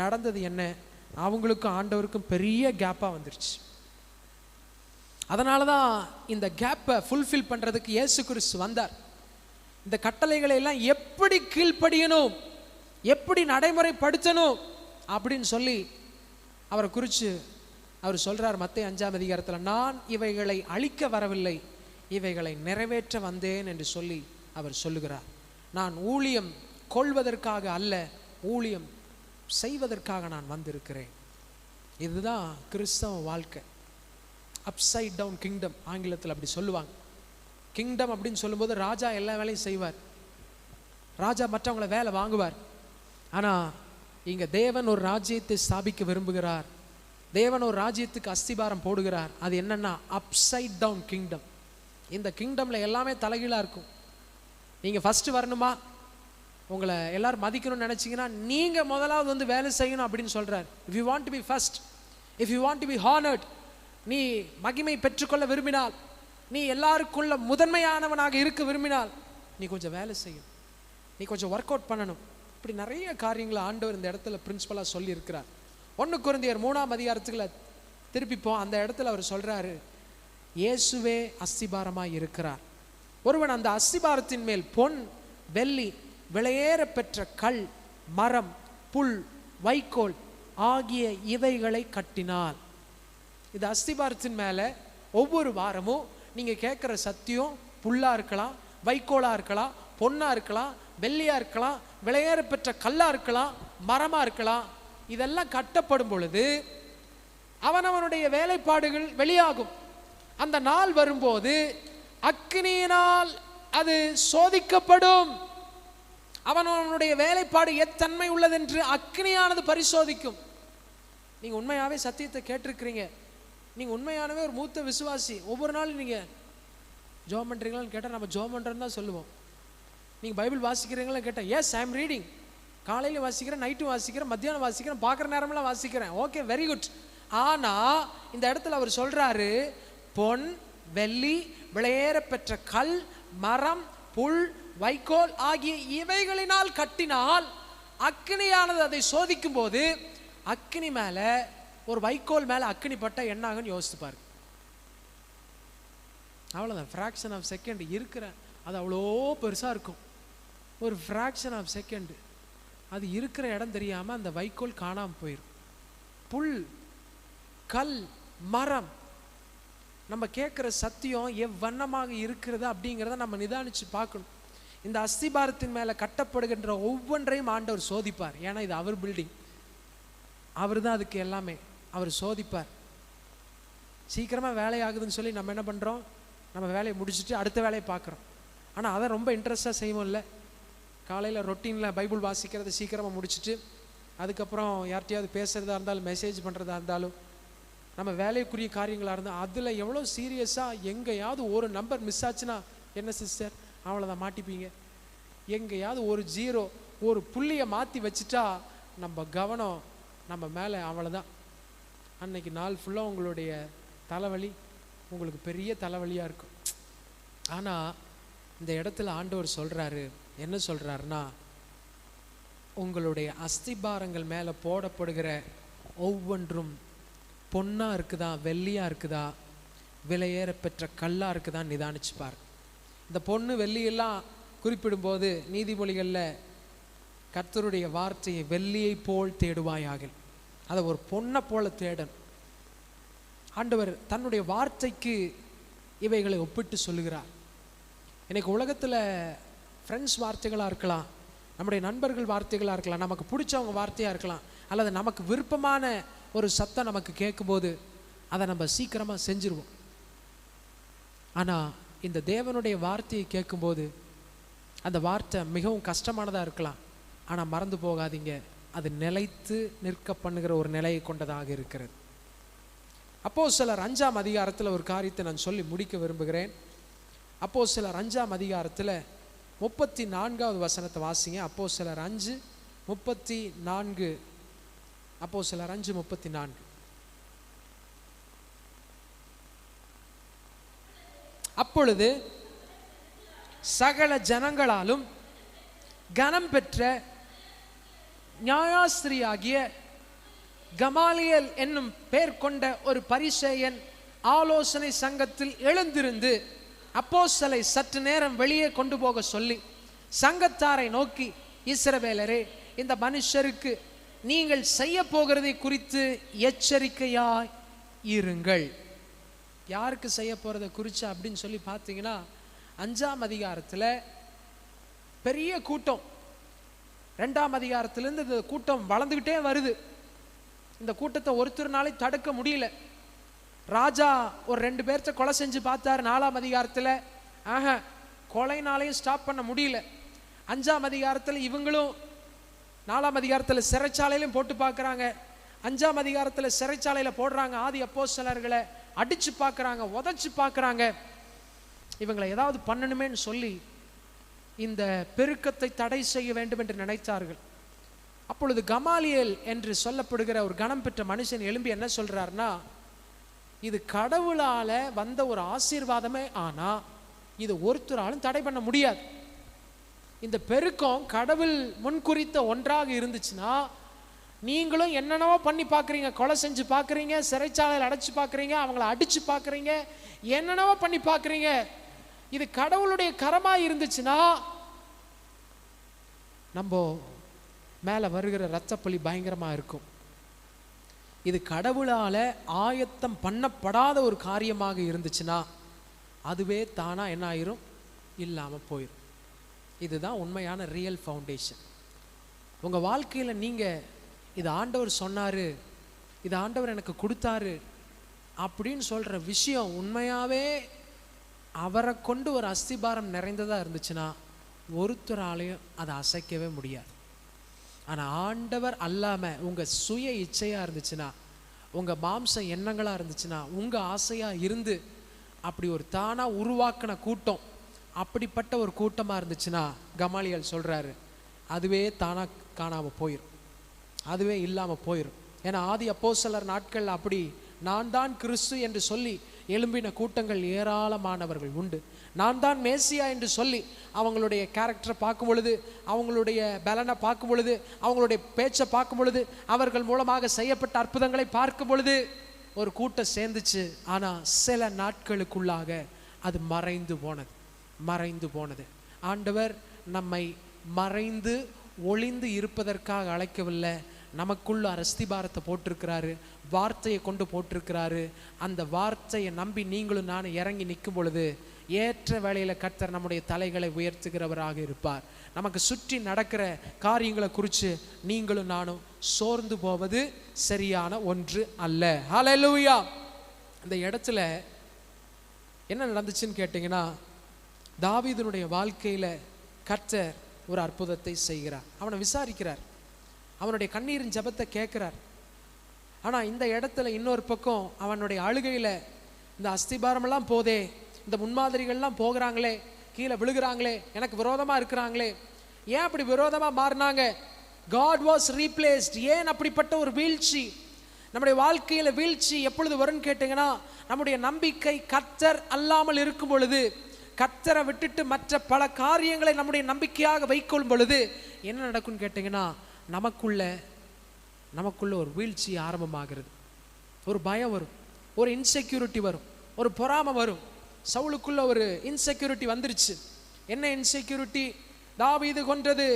நடந்தது என்ன? அவங்களுக்கும் ஆண்டவருக்கும் பெரிய கேப்பாக வந்துருச்சு. அதனால தான் இந்த கேப்பை ஃபுல்ஃபில் பண்ணுறதுக்கு இயேசு கிறிஸ்து வந்தார். இந்த கட்டளைகளை எல்லாம் எப்படி கீழ்ப்படியணும், எப்படி நடைமுறைப்படுத்தணும் அப்படின்னு சொல்லி அவரை குறித்து அவர் சொல்கிறார். மத்தேயு 5ஆம் அதிகாரத்தில், நான் இவைகளை அழிக்க வரவில்லை, இவைகளை நிறைவேற்ற வந்தேன் என்று சொல்லி அவர் சொல்லுகிறார். நான் ஊழியம் கொள்வதற்காக அல்ல, ஊழியம் செய்வதற்காக நான் வந்திருக்கிறேன். இதுதான் கிறிஸ்தவ வாழ்க்கை. அப்சைட் டவுன் கிங்டம் ஆங்கிலத்தில் அப்படி சொல்லுவாங்க. கிங்டம் அப்படின்னு சொல்லும்போது ராஜா எல்லா வேலையும் செய்வார், ராஜா மற்றவங்களை வேலை வாங்குவார். ஆனால் இங்க தேவன் ஒரு ராஜ்யத்தை ஸ்தாபிக்க விரும்புகிறார். தேவன் ஒரு ராஜ்யத்துக்கு அஸ்திபாரம் போடுகிறார். அது என்னன்னா அப்சைட் டவுன் கிங்டம். இந்த கிங்டம்ல எல்லாமே தலைகீழா இருக்கும். நீங்க ஃபர்ஸ்ட் வரணுமா, உங்களை எல்லாரும் மதிக்கணும்னு நினைச்சீங்கன்னா நீங்க முதலாவது வந்து வேலை செய்யணும் அப்படின்னு சொல்றார். If you want to be first, if you want to be honoured, நீ மகிமை பெற்றுக்கொள்ள விரும்பினால், நீ எல்லாருக்குள்ள முதன்மையானவனாக இருக்க விரும்பினால் நீ கொஞ்சம் வேலை செய்யும், நீ கொஞ்சம் ஒர்க் அவுட் பண்ணணும். இப்படி நிறைய காரியங்களை ஆண்டவர் இந்த இடத்துல பிரின்சிபலாக சொல்லி இருக்கிறார். 1 கொரிந்தியர் 3ஆம் அதிகாரத்துக்குள்ள திருப்பிப்போம். அந்த இடத்துல அவர் சொல்றாரு, இயேசுவே அஸ்திபாரமாய் இருக்கிறார். ஒருவன் அந்த அஸ்திபாரத்தின் மேல் பொன், வெள்ளி, விலையேற பெற்ற கல், மரம், புல், வைக்கோல் ஆகிய இவைகளை கட்டினார். இது அஸ்திபாரத்தின் மேல ஒவ்வொரு வாரமும் நீங்க கேட்கிற சத்தியம் புல்லா இருக்கலாம், வைக்கோலா இருக்கலாம், பொன்னா இருக்கலாம், வெள்ளியா இருக்கலாம், விலையேற பெற்ற கல்லா இருக்கலாம், மரமா இருக்கலாம். இதெல்லாம் கட்டப்படும் பொழுது அவனவனுடைய வேலைப்பாடுகள் வெளியாகும். அந்த நாள் வரும்போது அக்கினியினால் அது சோதிக்கப்படும். அவனவனுடைய வேலைப்பாடு எத்தன்மை உள்ளதென்று அக்கினியானது பரிசோதிக்கும். நீங்க உண்மையாவே சத்தியத்தை கேட்டிருக்கிறீங்க, நீங்க உண்மையானவே ஒரு மூத்த விசுவாசி, ஒவ்வொரு நாளும் நீங்க ஜெபம் பண்றீங்களான்னு கேட்டால் நம்ம ஜெபம் பண்றோம்னு தான் சொல்லுவோம். நீங்க பைபிள் வாசிக்கிறீங்களா கேட்டால் எஸ் ஐ எம் ரீடிங், காலையில வாசிக்கிறேன், நைட்டும் வாசிக்கிறேன், மத்தியானம் வாசிக்கிறேன், பார்க்குற நேரமெல்லாம் வாசிக்கிறேன். Okay, very good. ஆனா இந்த இடத்துல அவர் சொல்றாரு, பொன், வெள்ளி, விலையேற பெற்ற கல், மரம், புல், வைக்கோல் ஆகிய இவைகளினால் கட்டினால் அக்கினியானது அதை சோதிக்கும் போது அக்கினி மேல, ஒரு வைக்கோல் மேல அக்கினி பட்டா என்ன ஆகுன்னு யோசித்து பாரு. அவ்வளோதான், ஃப்ராக்ஷன் ஆஃப் செகண்ட் இருக்கிற அது அவ்வளோ பெருசா இருக்கும். ஒரு ஃப்ராக்ஷன் ஆஃப் செகண்ட் அது இருக்கிற இடம் தெரியாம அந்த வைக்கோல் காணாம போயிடும். புல், கல், மரம், நம்ம கேட்குற சத்தியம் எவ்வண்ணமாக இருக்கிறது அப்படிங்கிறத நம்ம நிதானிச்சு பார்க்கணும். இந்த அஸ்திபாரத்தின் மேல கட்டப்படுகின்ற ஒவ்வொன்றையும் ஆண்டவர் சோதிப்பார். ஏன்னா இது அவர் பில்டிங், அவர் தான் அதுக்கு எல்லாமே. அவர் சோதிப்பார். சீக்கிரமா வேலை ஆகுதுன்னு சொல்லி நம்ம என்ன பண்றோம், நம்ம வேலையை முடிச்சுட்டு அடுத்த வேலையை பார்க்குறோம். ஆனால் அதை ரொம்ப இன்ட்ரெஸ்டாக செய்வோம் இல்லை. காலையில் ரொட்டீனில் பைபிள் வாசிக்கிறத சீக்கிரமாக முடிச்சுட்டு அதுக்கப்புறம் யார்கிட்டையாவது பேசுகிறதா இருந்தாலும், மெசேஜ் பண்ணுறதா இருந்தாலும், நம்ம வேலைக்குரிய காரியங்களாக இருந்தால் அதில் எவ்வளோ சீரியஸாக, எங்கேயாவது ஒரு நம்பர் மிஸ் ஆச்சுன்னா என்ன சிஸ்டர் அவ்வளோதான் மாட்டிப்பீங்க. எங்கேயாவது ஒரு ஜீரோ, ஒரு புள்ளியை மாற்றி வச்சுட்டா நம்ம கவனம் நம்ம மேலே, அவ்வளோதான். அன்னைக்கு நாள் ஃபுல்லாக உங்களுடைய தலைவலி உங்களுக்கு பெரிய தலைவலியாக இருக்கும். ஆனால் இந்த இடத்துல ஆண்டவர் சொல்கிறாரு, என்ன சொல்கிறாருன்னா, உங்களுடைய அஸ்திபாரங்கள் மேலே போடப்படுகிற ஒவ்வொன்றும் பொன்னாக இருக்குதா, வெள்ளியாக இருக்குதா, விலையேற பெற்ற கல்லாக இருக்குதா நிதானிச்சுப்பார். இந்த பொண்ணு வெள்ளியெல்லாம் குறிப்பிடும்போது நீதிமொழிகளில் கர்த்தருடைய வார்த்தையை வெள்ளியை போல் தேடுவாயாக, அதை ஒரு பொண்ணை போல தேடணும். ஆண்டவர் தன்னுடைய வார்த்தைக்கு இவைகளை ஒப்பிட்டு சொல்லுகிறார். இன்னைக்கு உலகத்தில் ஃப்ரெண்ட்ஸ் வார்த்தைகளாக இருக்கலாம், நம்முடைய நண்பர்கள் வார்த்தைகளாக இருக்கலாம், நமக்கு பிடிச்சவங்க வார்த்தையாக இருக்கலாம், அல்லது நமக்கு விருப்பமான ஒரு சத்தம் நமக்கு கேட்கும்போது அதை நம்ம சீக்கிரமாக செஞ்சிருவோம். ஆனால் இந்த தேவனுடைய வார்த்தையை கேட்கும்போது அந்த வார்த்தை மிகவும் கஷ்டமானதாக இருக்கலாம். ஆனால் மறந்து போகாதீங்க, அது நிலைத்து நிற்க பண்ணுகிற ஒரு நிலையை கொண்டதாக இருக்கிறது. அப்போஸ்தலர் 5ஆம் அதிகாரத்தில் ஒரு காரியத்தை நான் சொல்லி முடிக்க விரும்புகிறேன். அப்போஸ்தலர் 5ஆம் அதிகாரத்தில் 34வது வசனத்தை வாசிங்க. அப்போஸ்தலர் 5:34. அப்போஸ்தலர் 5:34. அப்பொழுது சகல ஜனங்களாலும் கனம் பெற்ற நியாயாஸ்திரியாகிய கமாலியேல் என்னும் பெயர் கொண்ட ஒரு பரிசேயன் ஆலோசனை சங்கத்தில் எழுந்திருந்து அப்போஸ்தலரை சற்று நேரம் வெளியே கொண்டு போக சொல்லி சங்கத்தாரை நோக்கி, இஸ்ரவேலரே, இந்த மனுஷருக்கு நீங்கள் செய்ய போகிறதை குறித்து எச்சரிக்கையாய் இருங்கள். யாருக்கு செய்ய போறதை குறித்து அப்படின்னு சொல்லி பார்த்தீங்கன்னா, 5ஆம் அதிகாரத்தில் பெரிய கூட்டம், 2ஆம் அதிகாரத்திலிருந்து இந்த கூட்டம் வளர்ந்துக்கிட்டே வருது. இந்த கூட்டத்தை ஒருத்தர்னாலே தடுக்க முடியல. ராஜா ஒரு 2 பேர்த்த கொலை செஞ்சு பார்த்தாரு 4ஆம் அதிகாரத்தில், கொலைனாலையும் ஸ்டாப் பண்ண முடியல. 5ஆம் அதிகாரத்தில் இவங்களும் 4ஆம் அதிகாரத்தில் சிறைச்சாலையிலும் போட்டு பார்க்குறாங்க, 5ஆம் அதிகாரத்தில் சிறைச்சாலையில் போடுறாங்க. ஆதி அப்போஸ்தலர்களை அடித்து பார்க்குறாங்க, உதைச்சு பார்க்குறாங்க. இவங்களை ஏதாவது பண்ணணுமேன்னு சொல்லி இந்த பெருக்கத்தை தடை செய்ய வேண்டும் என்று நினைத்தார்கள். அப்பொழுது கமாலியேல் என்று சொல்லப்படுகிற ஒரு கணம் பெற்ற மனுஷன் எழும்பி என்ன சொல்றாருன்னா, இது கடவுளால வந்த ஒரு ஆசீர்வாதமே, ஆனா இது ஒருத்தராலும் தடை பண்ண முடியாது. இந்த பெருக்கம் கடவுள் முன்குறித்த ஒன்றாக இருந்துச்சுன்னா, நீங்களும் என்னென்னவோ பண்ணி பார்க்குறீங்க, கொலை செஞ்சு பார்க்குறீங்க, சிறைச்சாலையில் அடைச்சு பார்க்குறீங்க, அவங்கள அடிச்சு பார்க்குறீங்க, என்னென்னவோ பண்ணி பார்க்குறீங்க. இது கடவுளுடைய கரமாக இருந்துச்சுன்னா நம்ம மேலே வருகிற இரத்தப்பழி பயங்கரமாக இருக்கும். இது கடவுளால் ஆயத்தம் பண்ணப்படாத ஒரு காரியமாக இருந்துச்சுன்னா அதுவே தானாக என்ன ஆயிரும், இல்லாமல் போயிடும். இதுதான் உண்மையான ரியல் ஃபவுண்டேஷன். உங்கள் வாழ்க்கையில் நீங்கள் இது ஆண்டவர் சொன்னார், இது ஆண்டவர் எனக்கு கொடுத்தாரு அப்படின்னு சொல்கிற விஷயம் உண்மையாகவே அவரை கொண்டு ஒரு அஸ்திபாரம் நிறைந்ததாக இருந்துச்சுன்னா ஒருத்தராலையும் அதை அசைக்கவே முடியாது. ஆனால் ஆண்டவர் அல்லாமல் உங்கள் சுய இச்சையாக இருந்துச்சுன்னா, உங்கள் மாம்ச எண்ணங்களாக இருந்துச்சுன்னா, உங்கள் ஆசையாக இருந்து அப்படி ஒரு தானாக உருவாக்கின கூட்டம், அப்படிப்பட்ட ஒரு கூட்டமாக இருந்துச்சுன்னா கமாலியேல் சொல்கிறாரு, அதுவே தானாக காணாமல் போயிடும், அதுவே இல்லாமல் போயிடும். ஏன்னா ஆதி அப்போஸ்தலர் நாட்கள் அப்படி நான் தான் கிறிஸ்து என்று சொல்லி எழும்பின கூட்டங்கள் ஏராளமானவர்கள் உண்டு. நான் தான் மேசியா என்று சொல்லி அவங்களுடைய கேரக்டரை பார்க்கும் பொழுது, அவங்களுடைய பலனை பார்க்கும் பொழுது, அவங்களுடைய பேச்சை பார்க்கும் பொழுது, அவர்கள் மூலமாக செய்யப்பட்ட அற்புதங்களை பார்க்கும் பொழுது ஒரு கூட்டம் சேர்ந்துச்சு. ஆனால் சில நாட்களுக்குள்ளாக அது மறைந்து போனது. ஆண்டவர் நம்மை மறைந்து ஒளிந்து இருப்பதற்காக அழைக்கவில்லை, நமக்குள்ள அஸ்திபாரத்தை போட்டிருக்கிறாரு, வார்த்தையை கொண்டு போட்டிருக்கிறாரு. அந்த வார்த்தையை நம்பி நீங்களும் நானும் இறங்கி நிற்கும் பொழுது ஏற்ற வேளையில் கர்த்தர் நம்முடைய தலைகளை உயர்த்துகிறவராக இருப்பார். நமக்கு சுற்றி நடக்கிற காரியங்களை குறித்து நீங்களும் நானும் சோர்ந்து போவது சரியான ஒன்று அல்ல. ஹல்லேலூயா. இந்த இடத்துல என்ன நடந்துச்சுன்னு கேட்டிங்கன்னா, தாவீதுனுடைய வாழ்க்கையில் கர்த்தர் ஒரு அற்புதத்தை செய்கிறார். அவனை விசாரிக்கிறார், அவனுடைய கண்ணீரின் ஜெபத்தை கேட்கிறார். ஆனால் இந்த இடத்துல இன்னொரு பக்கம் அவனுடைய அழுகையில் இந்த அஸ்திபாரமெல்லாம் போதே, இந்த முன்மாதிரிகள்லாம் போகிறாங்களே, கீழே விழுகிறாங்களே, எனக்கு விரோதமாக இருக்கிறாங்களே, ஏன் அப்படி விரோதமாக மாறினாங்க? God was replaced. ஏன் அப்படிப்பட்ட ஒரு வீழ்ச்சி? நம்முடைய வாழ்க்கையில் வீழ்ச்சி எப்பொழுது வரும்னு கேட்டிங்கன்னா, நம்முடைய நம்பிக்கை கர்த்தர் அல்லாமல் இருக்கும் பொழுது, கர்த்தரை விட்டுட்டு மற்ற பல காரியங்களை நம்முடைய நம்பிக்கையாக வைக்கொள்ளும் பொழுது என்ன நடக்கும்னு கேட்டிங்கன்னா, நமக்குள்ள ஒரு வீழ்ச்சி ஆரம்பமாகிறது. ஒரு பயம் வரும், ஒரு இன்செக்யூரிட்டி வரும், ஒரு பொறாமை வரும். சவுலுக்குள்ள ஒரு இன்செக்யூரிட்டி வந்துருச்சு. என்ன இன்செக்யூரிட்டி? தாவீது கொன்றது,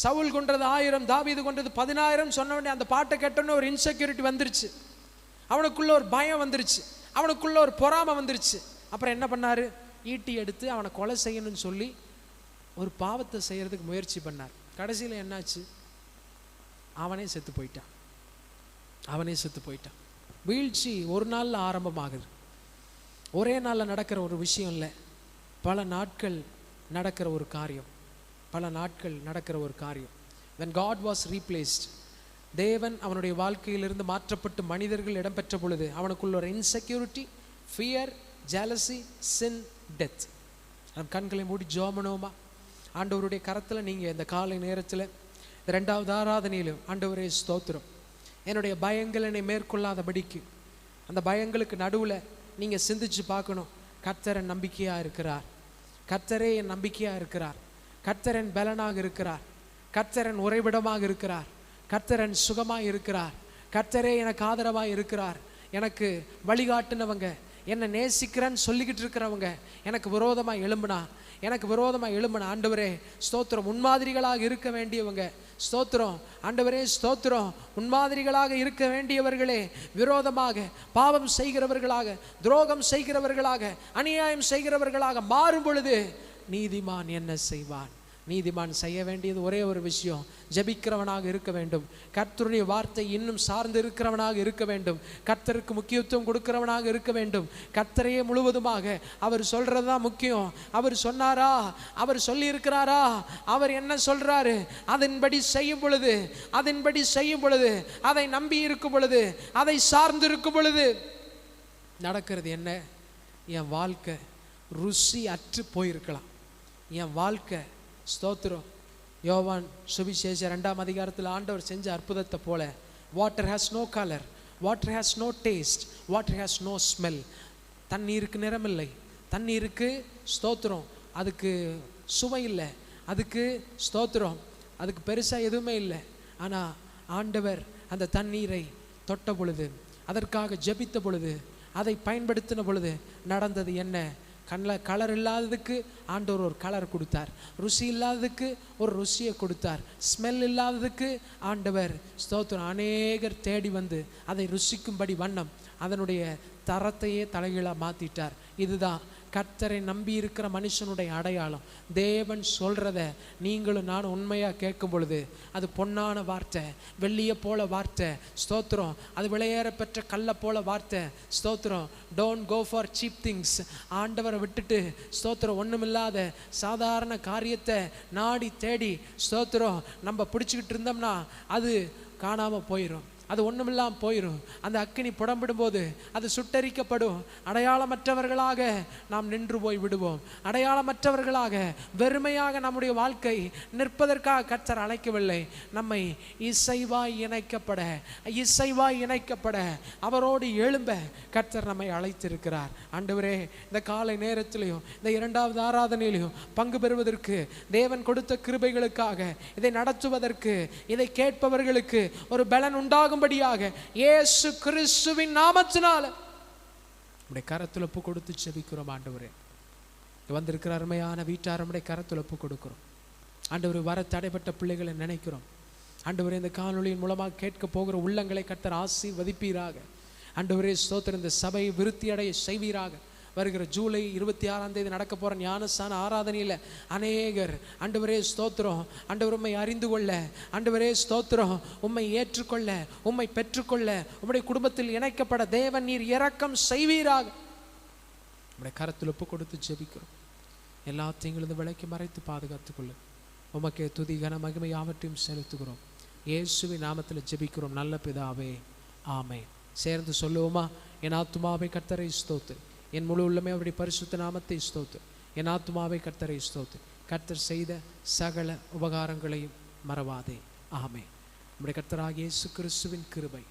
சவுல் கொன்றது 1000, தாவீது கொன்றது 10000 சொன்ன உடனே அந்த பாட்டை கேட்டோன்னே ஒரு இன்செக்யூரிட்டி வந்துருச்சு. அவனுக்குள்ள ஒரு பயம் வந்துருச்சு, அவனுக்குள்ள ஒரு பொறாமை வந்துருச்சு. அப்புறம் என்ன பண்ணாரு? ஈட்டி எடுத்து அவனை கொலை செய்யணும்னு சொல்லி ஒரு பாவத்தை செய்யறதுக்கு முயற்சி பண்ணார். கடைசியில் என்னாச்சு? அவனே செத்து போயிட்டான். வீழ்ச்சி ஒரு நாளில் ஆரம்பமாகுது. ஒரே நாளில் நடக்கிற ஒரு விஷயம் இல்லை, பல நாட்கள் நடக்கிற ஒரு காரியம். When God was replaced, தேவன் அவனுடைய வாழ்க்கையிலிருந்து மாற்றப்பட்டு மனிதர்கள் இடம்பெற்ற பொழுது அவனுக்குள்ள ஒரு இன்செக்யூரிட்டி, ஃபியர், ஜெலசி, சின், டெத். நம் கண்களை மூடி ஜெபமனோமா. ஆண்டவருடைய கரத்தில் நீங்கள் இந்த காலை நேரத்தில் 2வது ஆராதனையிலும், ஆண்டவரே ஸ்தோத்திரம், என்னுடைய பயங்கள் என்னை மேற்கொள்ளாதபடிக்கு அந்த பயங்களுக்கு நடுவில் நீங்கள் சிந்திச்சு பார்க்கணும். கர்த்தர் என் நம்பிக்கையாக இருக்கிறார், கர்த்தரே என் நம்பிக்கையாக இருக்கிறார், கர்த்தர் என் பலனாக இருக்கிறார், கர்த்தர் என் உறைவிடமாக இருக்கிறார், கர்த்தர் என் சுகமாக இருக்கிறார், கர்த்தரே எனக்கு ஆதரவாக இருக்கிறார். எனக்கு வழிகாட்டுனவங்க, என்னை நேசிக்கிறேன்னு சொல்லிக்கிட்டு இருக்கிறவங்க எனக்கு விரோதமாக எழும்பினா ஆண்டவரே ஸ்தோத்திரம், முன்மாதிரிகளாக இருக்க வேண்டியவங்க ஸ்தோத்திரம், ஆண்டவரே ஸ்தோத்திரம், முன்மாதிரிகளாக இருக்க வேண்டியவர்களே விரோதமாக பாவம் செய்கிறவர்களாக, துரோகம் செய்கிறவர்களாக, அநியாயம் செய்கிறவர்களாக மாறும் பொழுது நீதிமான் என்ன செய்வான்? நீதிமான் செய்ய வேண்டியது ஒரே ஒரு விஷயம், ஜெபிக்கிறவனாக இருக்க வேண்டும். கர்த்தருடைய வார்த்தை இன்னும் சார்ந்து இருக்கிறவனாக இருக்க வேண்டும். கர்த்தருக்கு முக்கியத்துவம் கொடுக்கிறவனாக இருக்க வேண்டும். கர்த்தரையே முழுவதுமாக அவர் சொல்றது தான் முக்கியம். அவர் சொன்னாரா, அவர் சொல்லி இருக்கிறாரா, அவர் என்ன சொல்றாரு, அதன்படி செய்யும் பொழுது, அதை நம்பி இருக்கும் பொழுது, அதை சார்ந்து இருக்கும் பொழுது நடக்கிறது என்ன? என் வாழ்க்கை ருசி அற்று போயிருக்கலாம். என் வாழ்க்கை ஸ்தோத்திரம். யோவான் சுவிசேஷம் 2ஆம் அதிகாரத்தில் ஆண்டவர் செஞ்ச அற்புதத்தை போல, water has no colour, water has no taste, water has no smell. தண்ணீருக்கு நிறமில்லை, தண்ணீருக்கு ஸ்தோத்திரம் அதுக்கு சுவை இல்லை, அதுக்கு ஸ்தோத்திரம் அதுக்கு பெருசாக எதுவுமே இல்லை. ஆனால் ஆண்டவர் அந்த தண்ணீரை தொட்ட பொழுது, அதற்காக ஜெபித்த பொழுது, அதை பயன்படுத்தின பொழுது நடந்தது என்ன? கலர் இல்லாததுக்கு ஆண்டவர் ஒரு கலர் கொடுத்தார், ருசி இல்லாததுக்கு ஒரு ருசியை கொடுத்தார், ஸ்மெல் இல்லாததுக்கு ஆண்டவர் ஸ்தோத்திரம் அநேகர் தேடி வந்து அதை ருசிக்கும்படி வண்ணம் அதனுடைய தரத்தையே தலைகீழாக மாற்றிட்டார். இதுதான் கர்த்தரை நம்பி இருக்கிற மனுஷனுடைய அடையாளம். தேவன் சொல்கிறத நீங்களும் நானும் உண்மையாக கேட்கும் பொழுது அது பொன்னான வார்த்தை, வெள்ளியை போல வார்த்தை, ஸ்தோத்திரம் அது விலையேற பெற்ற கல்லை போல வார்த்தை, ஸ்தோத்திரம். Don't go for cheap things. ஆண்டவரை விட்டுட்டு ஸ்தோத்திரம் ஒன்றுமில்லாத சாதாரண காரியத்தை நாடி தேடி ஸ்தோத்திரம் நம்ம பிடிச்சிக்கிட்டு இருந்தோம்னா அது காணாமல் போயிடும், அது ஒன்றுமில்லாமல் போயிடும். அந்த அக்கினி புடம்பிடும் போது அது சுட்டரிக்கப்படும். அடையாளமற்றவர்களாக நாம் நின்று போய் விடுவோம். அடையாளமற்றவர்களாக வெறுமையாக நம்முடைய வாழ்க்கை நிற்பதற்காக கர்த்தர் அழைக்கவில்லை. நம்மை இசைவாய் இணைக்கப்பட அவரோடு எழும்ப கர்த்தர் நம்மை அழைத்திருக்கிறார். ஆண்டவரே, இந்த காலை நேரத்திலையும் இந்த 2வது ஆராதனையிலையும் பங்கு பெறுவதற்கு தேவன் கொடுத்த கிருபைகளுக்காக, இதை நடத்துவதற்கு, இதை கேட்பவர்களுக்கு ஒரு பலன் உண்டாகும் இயேசு கிறிஸ்துவின் நாமத்தினால உடைய கரத்தில் ஒப்பு கொடுத்து ஜெபிக்கிறோம். ஆண்டவரே, வந்திருக்கிற அருமையான வீட்டார் நம்முடைய கரத்தில் ஒப்பு கொடுக்கிறோம். ஆண்டவரே, வர தடைப்பட்ட பிள்ளைகளை நினைக்கிறோம். ஆண்டவரே, இந்த காணொளியின் மூலமாக கேட்க போகிற உள்ளங்களை கர்த்தர் ஆசீர்வதிப்பீராக. ஆண்டவரே ஸ்தோத்திரம், இந்த சபை விருத்தி அடைய செய்வீராக. வருகிற ஜூலை 26ஆம் தேதி நடக்க போகிற ஞானஸ்தான ஆராதனையில் அநேகர் ஆண்டவரே ஸ்தோத்திரம், ஆண்டவர் உம்மை அறிந்து கொள்ள, ஆண்டவரே ஸ்தோத்திரம் உம்மை ஏற்றுக்கொள்ள, உம்மை பெற்றுக்கொள்ள, உம்முடைய குடும்பத்தில் இணைக்கப்பட தேவன் நீர் இரக்கம் செய்வீராக. உம்முடைய கரத்தில் ஒப்பு கொடுத்து ஜெபிக்கிறோம். எல்லாத்தையும் இருந்து விலைக்கு மறைத்து பாதுகாத்துக்கொள்ள உமக்கே துதி கன மகிமை யாவற்றையும் செலுத்துகிறோம். இயேசுவின் நாமத்தில் ஜெபிக்கிறோம் நல்ல பிதாவே, ஆமென். சேர்ந்து சொல்லுவோமா? என் ஆத்துமாவே கர்த்தரை ஸ்தோத்திரி, என் முழு உள்ளமே அவருடைய பரிசுத்த நாமத்தை ஸ்தோத்திரி. என் ஆத்துமாவை கர்த்தரை ஸ்தோத்திரி, கர்த்தர் செய்த சகல உபகாரங்களையும் மறவாதே. ஆமென். நம்முடைய கர்த்தராகிய இயேசு கிறிஸ்துவின் கிருபை,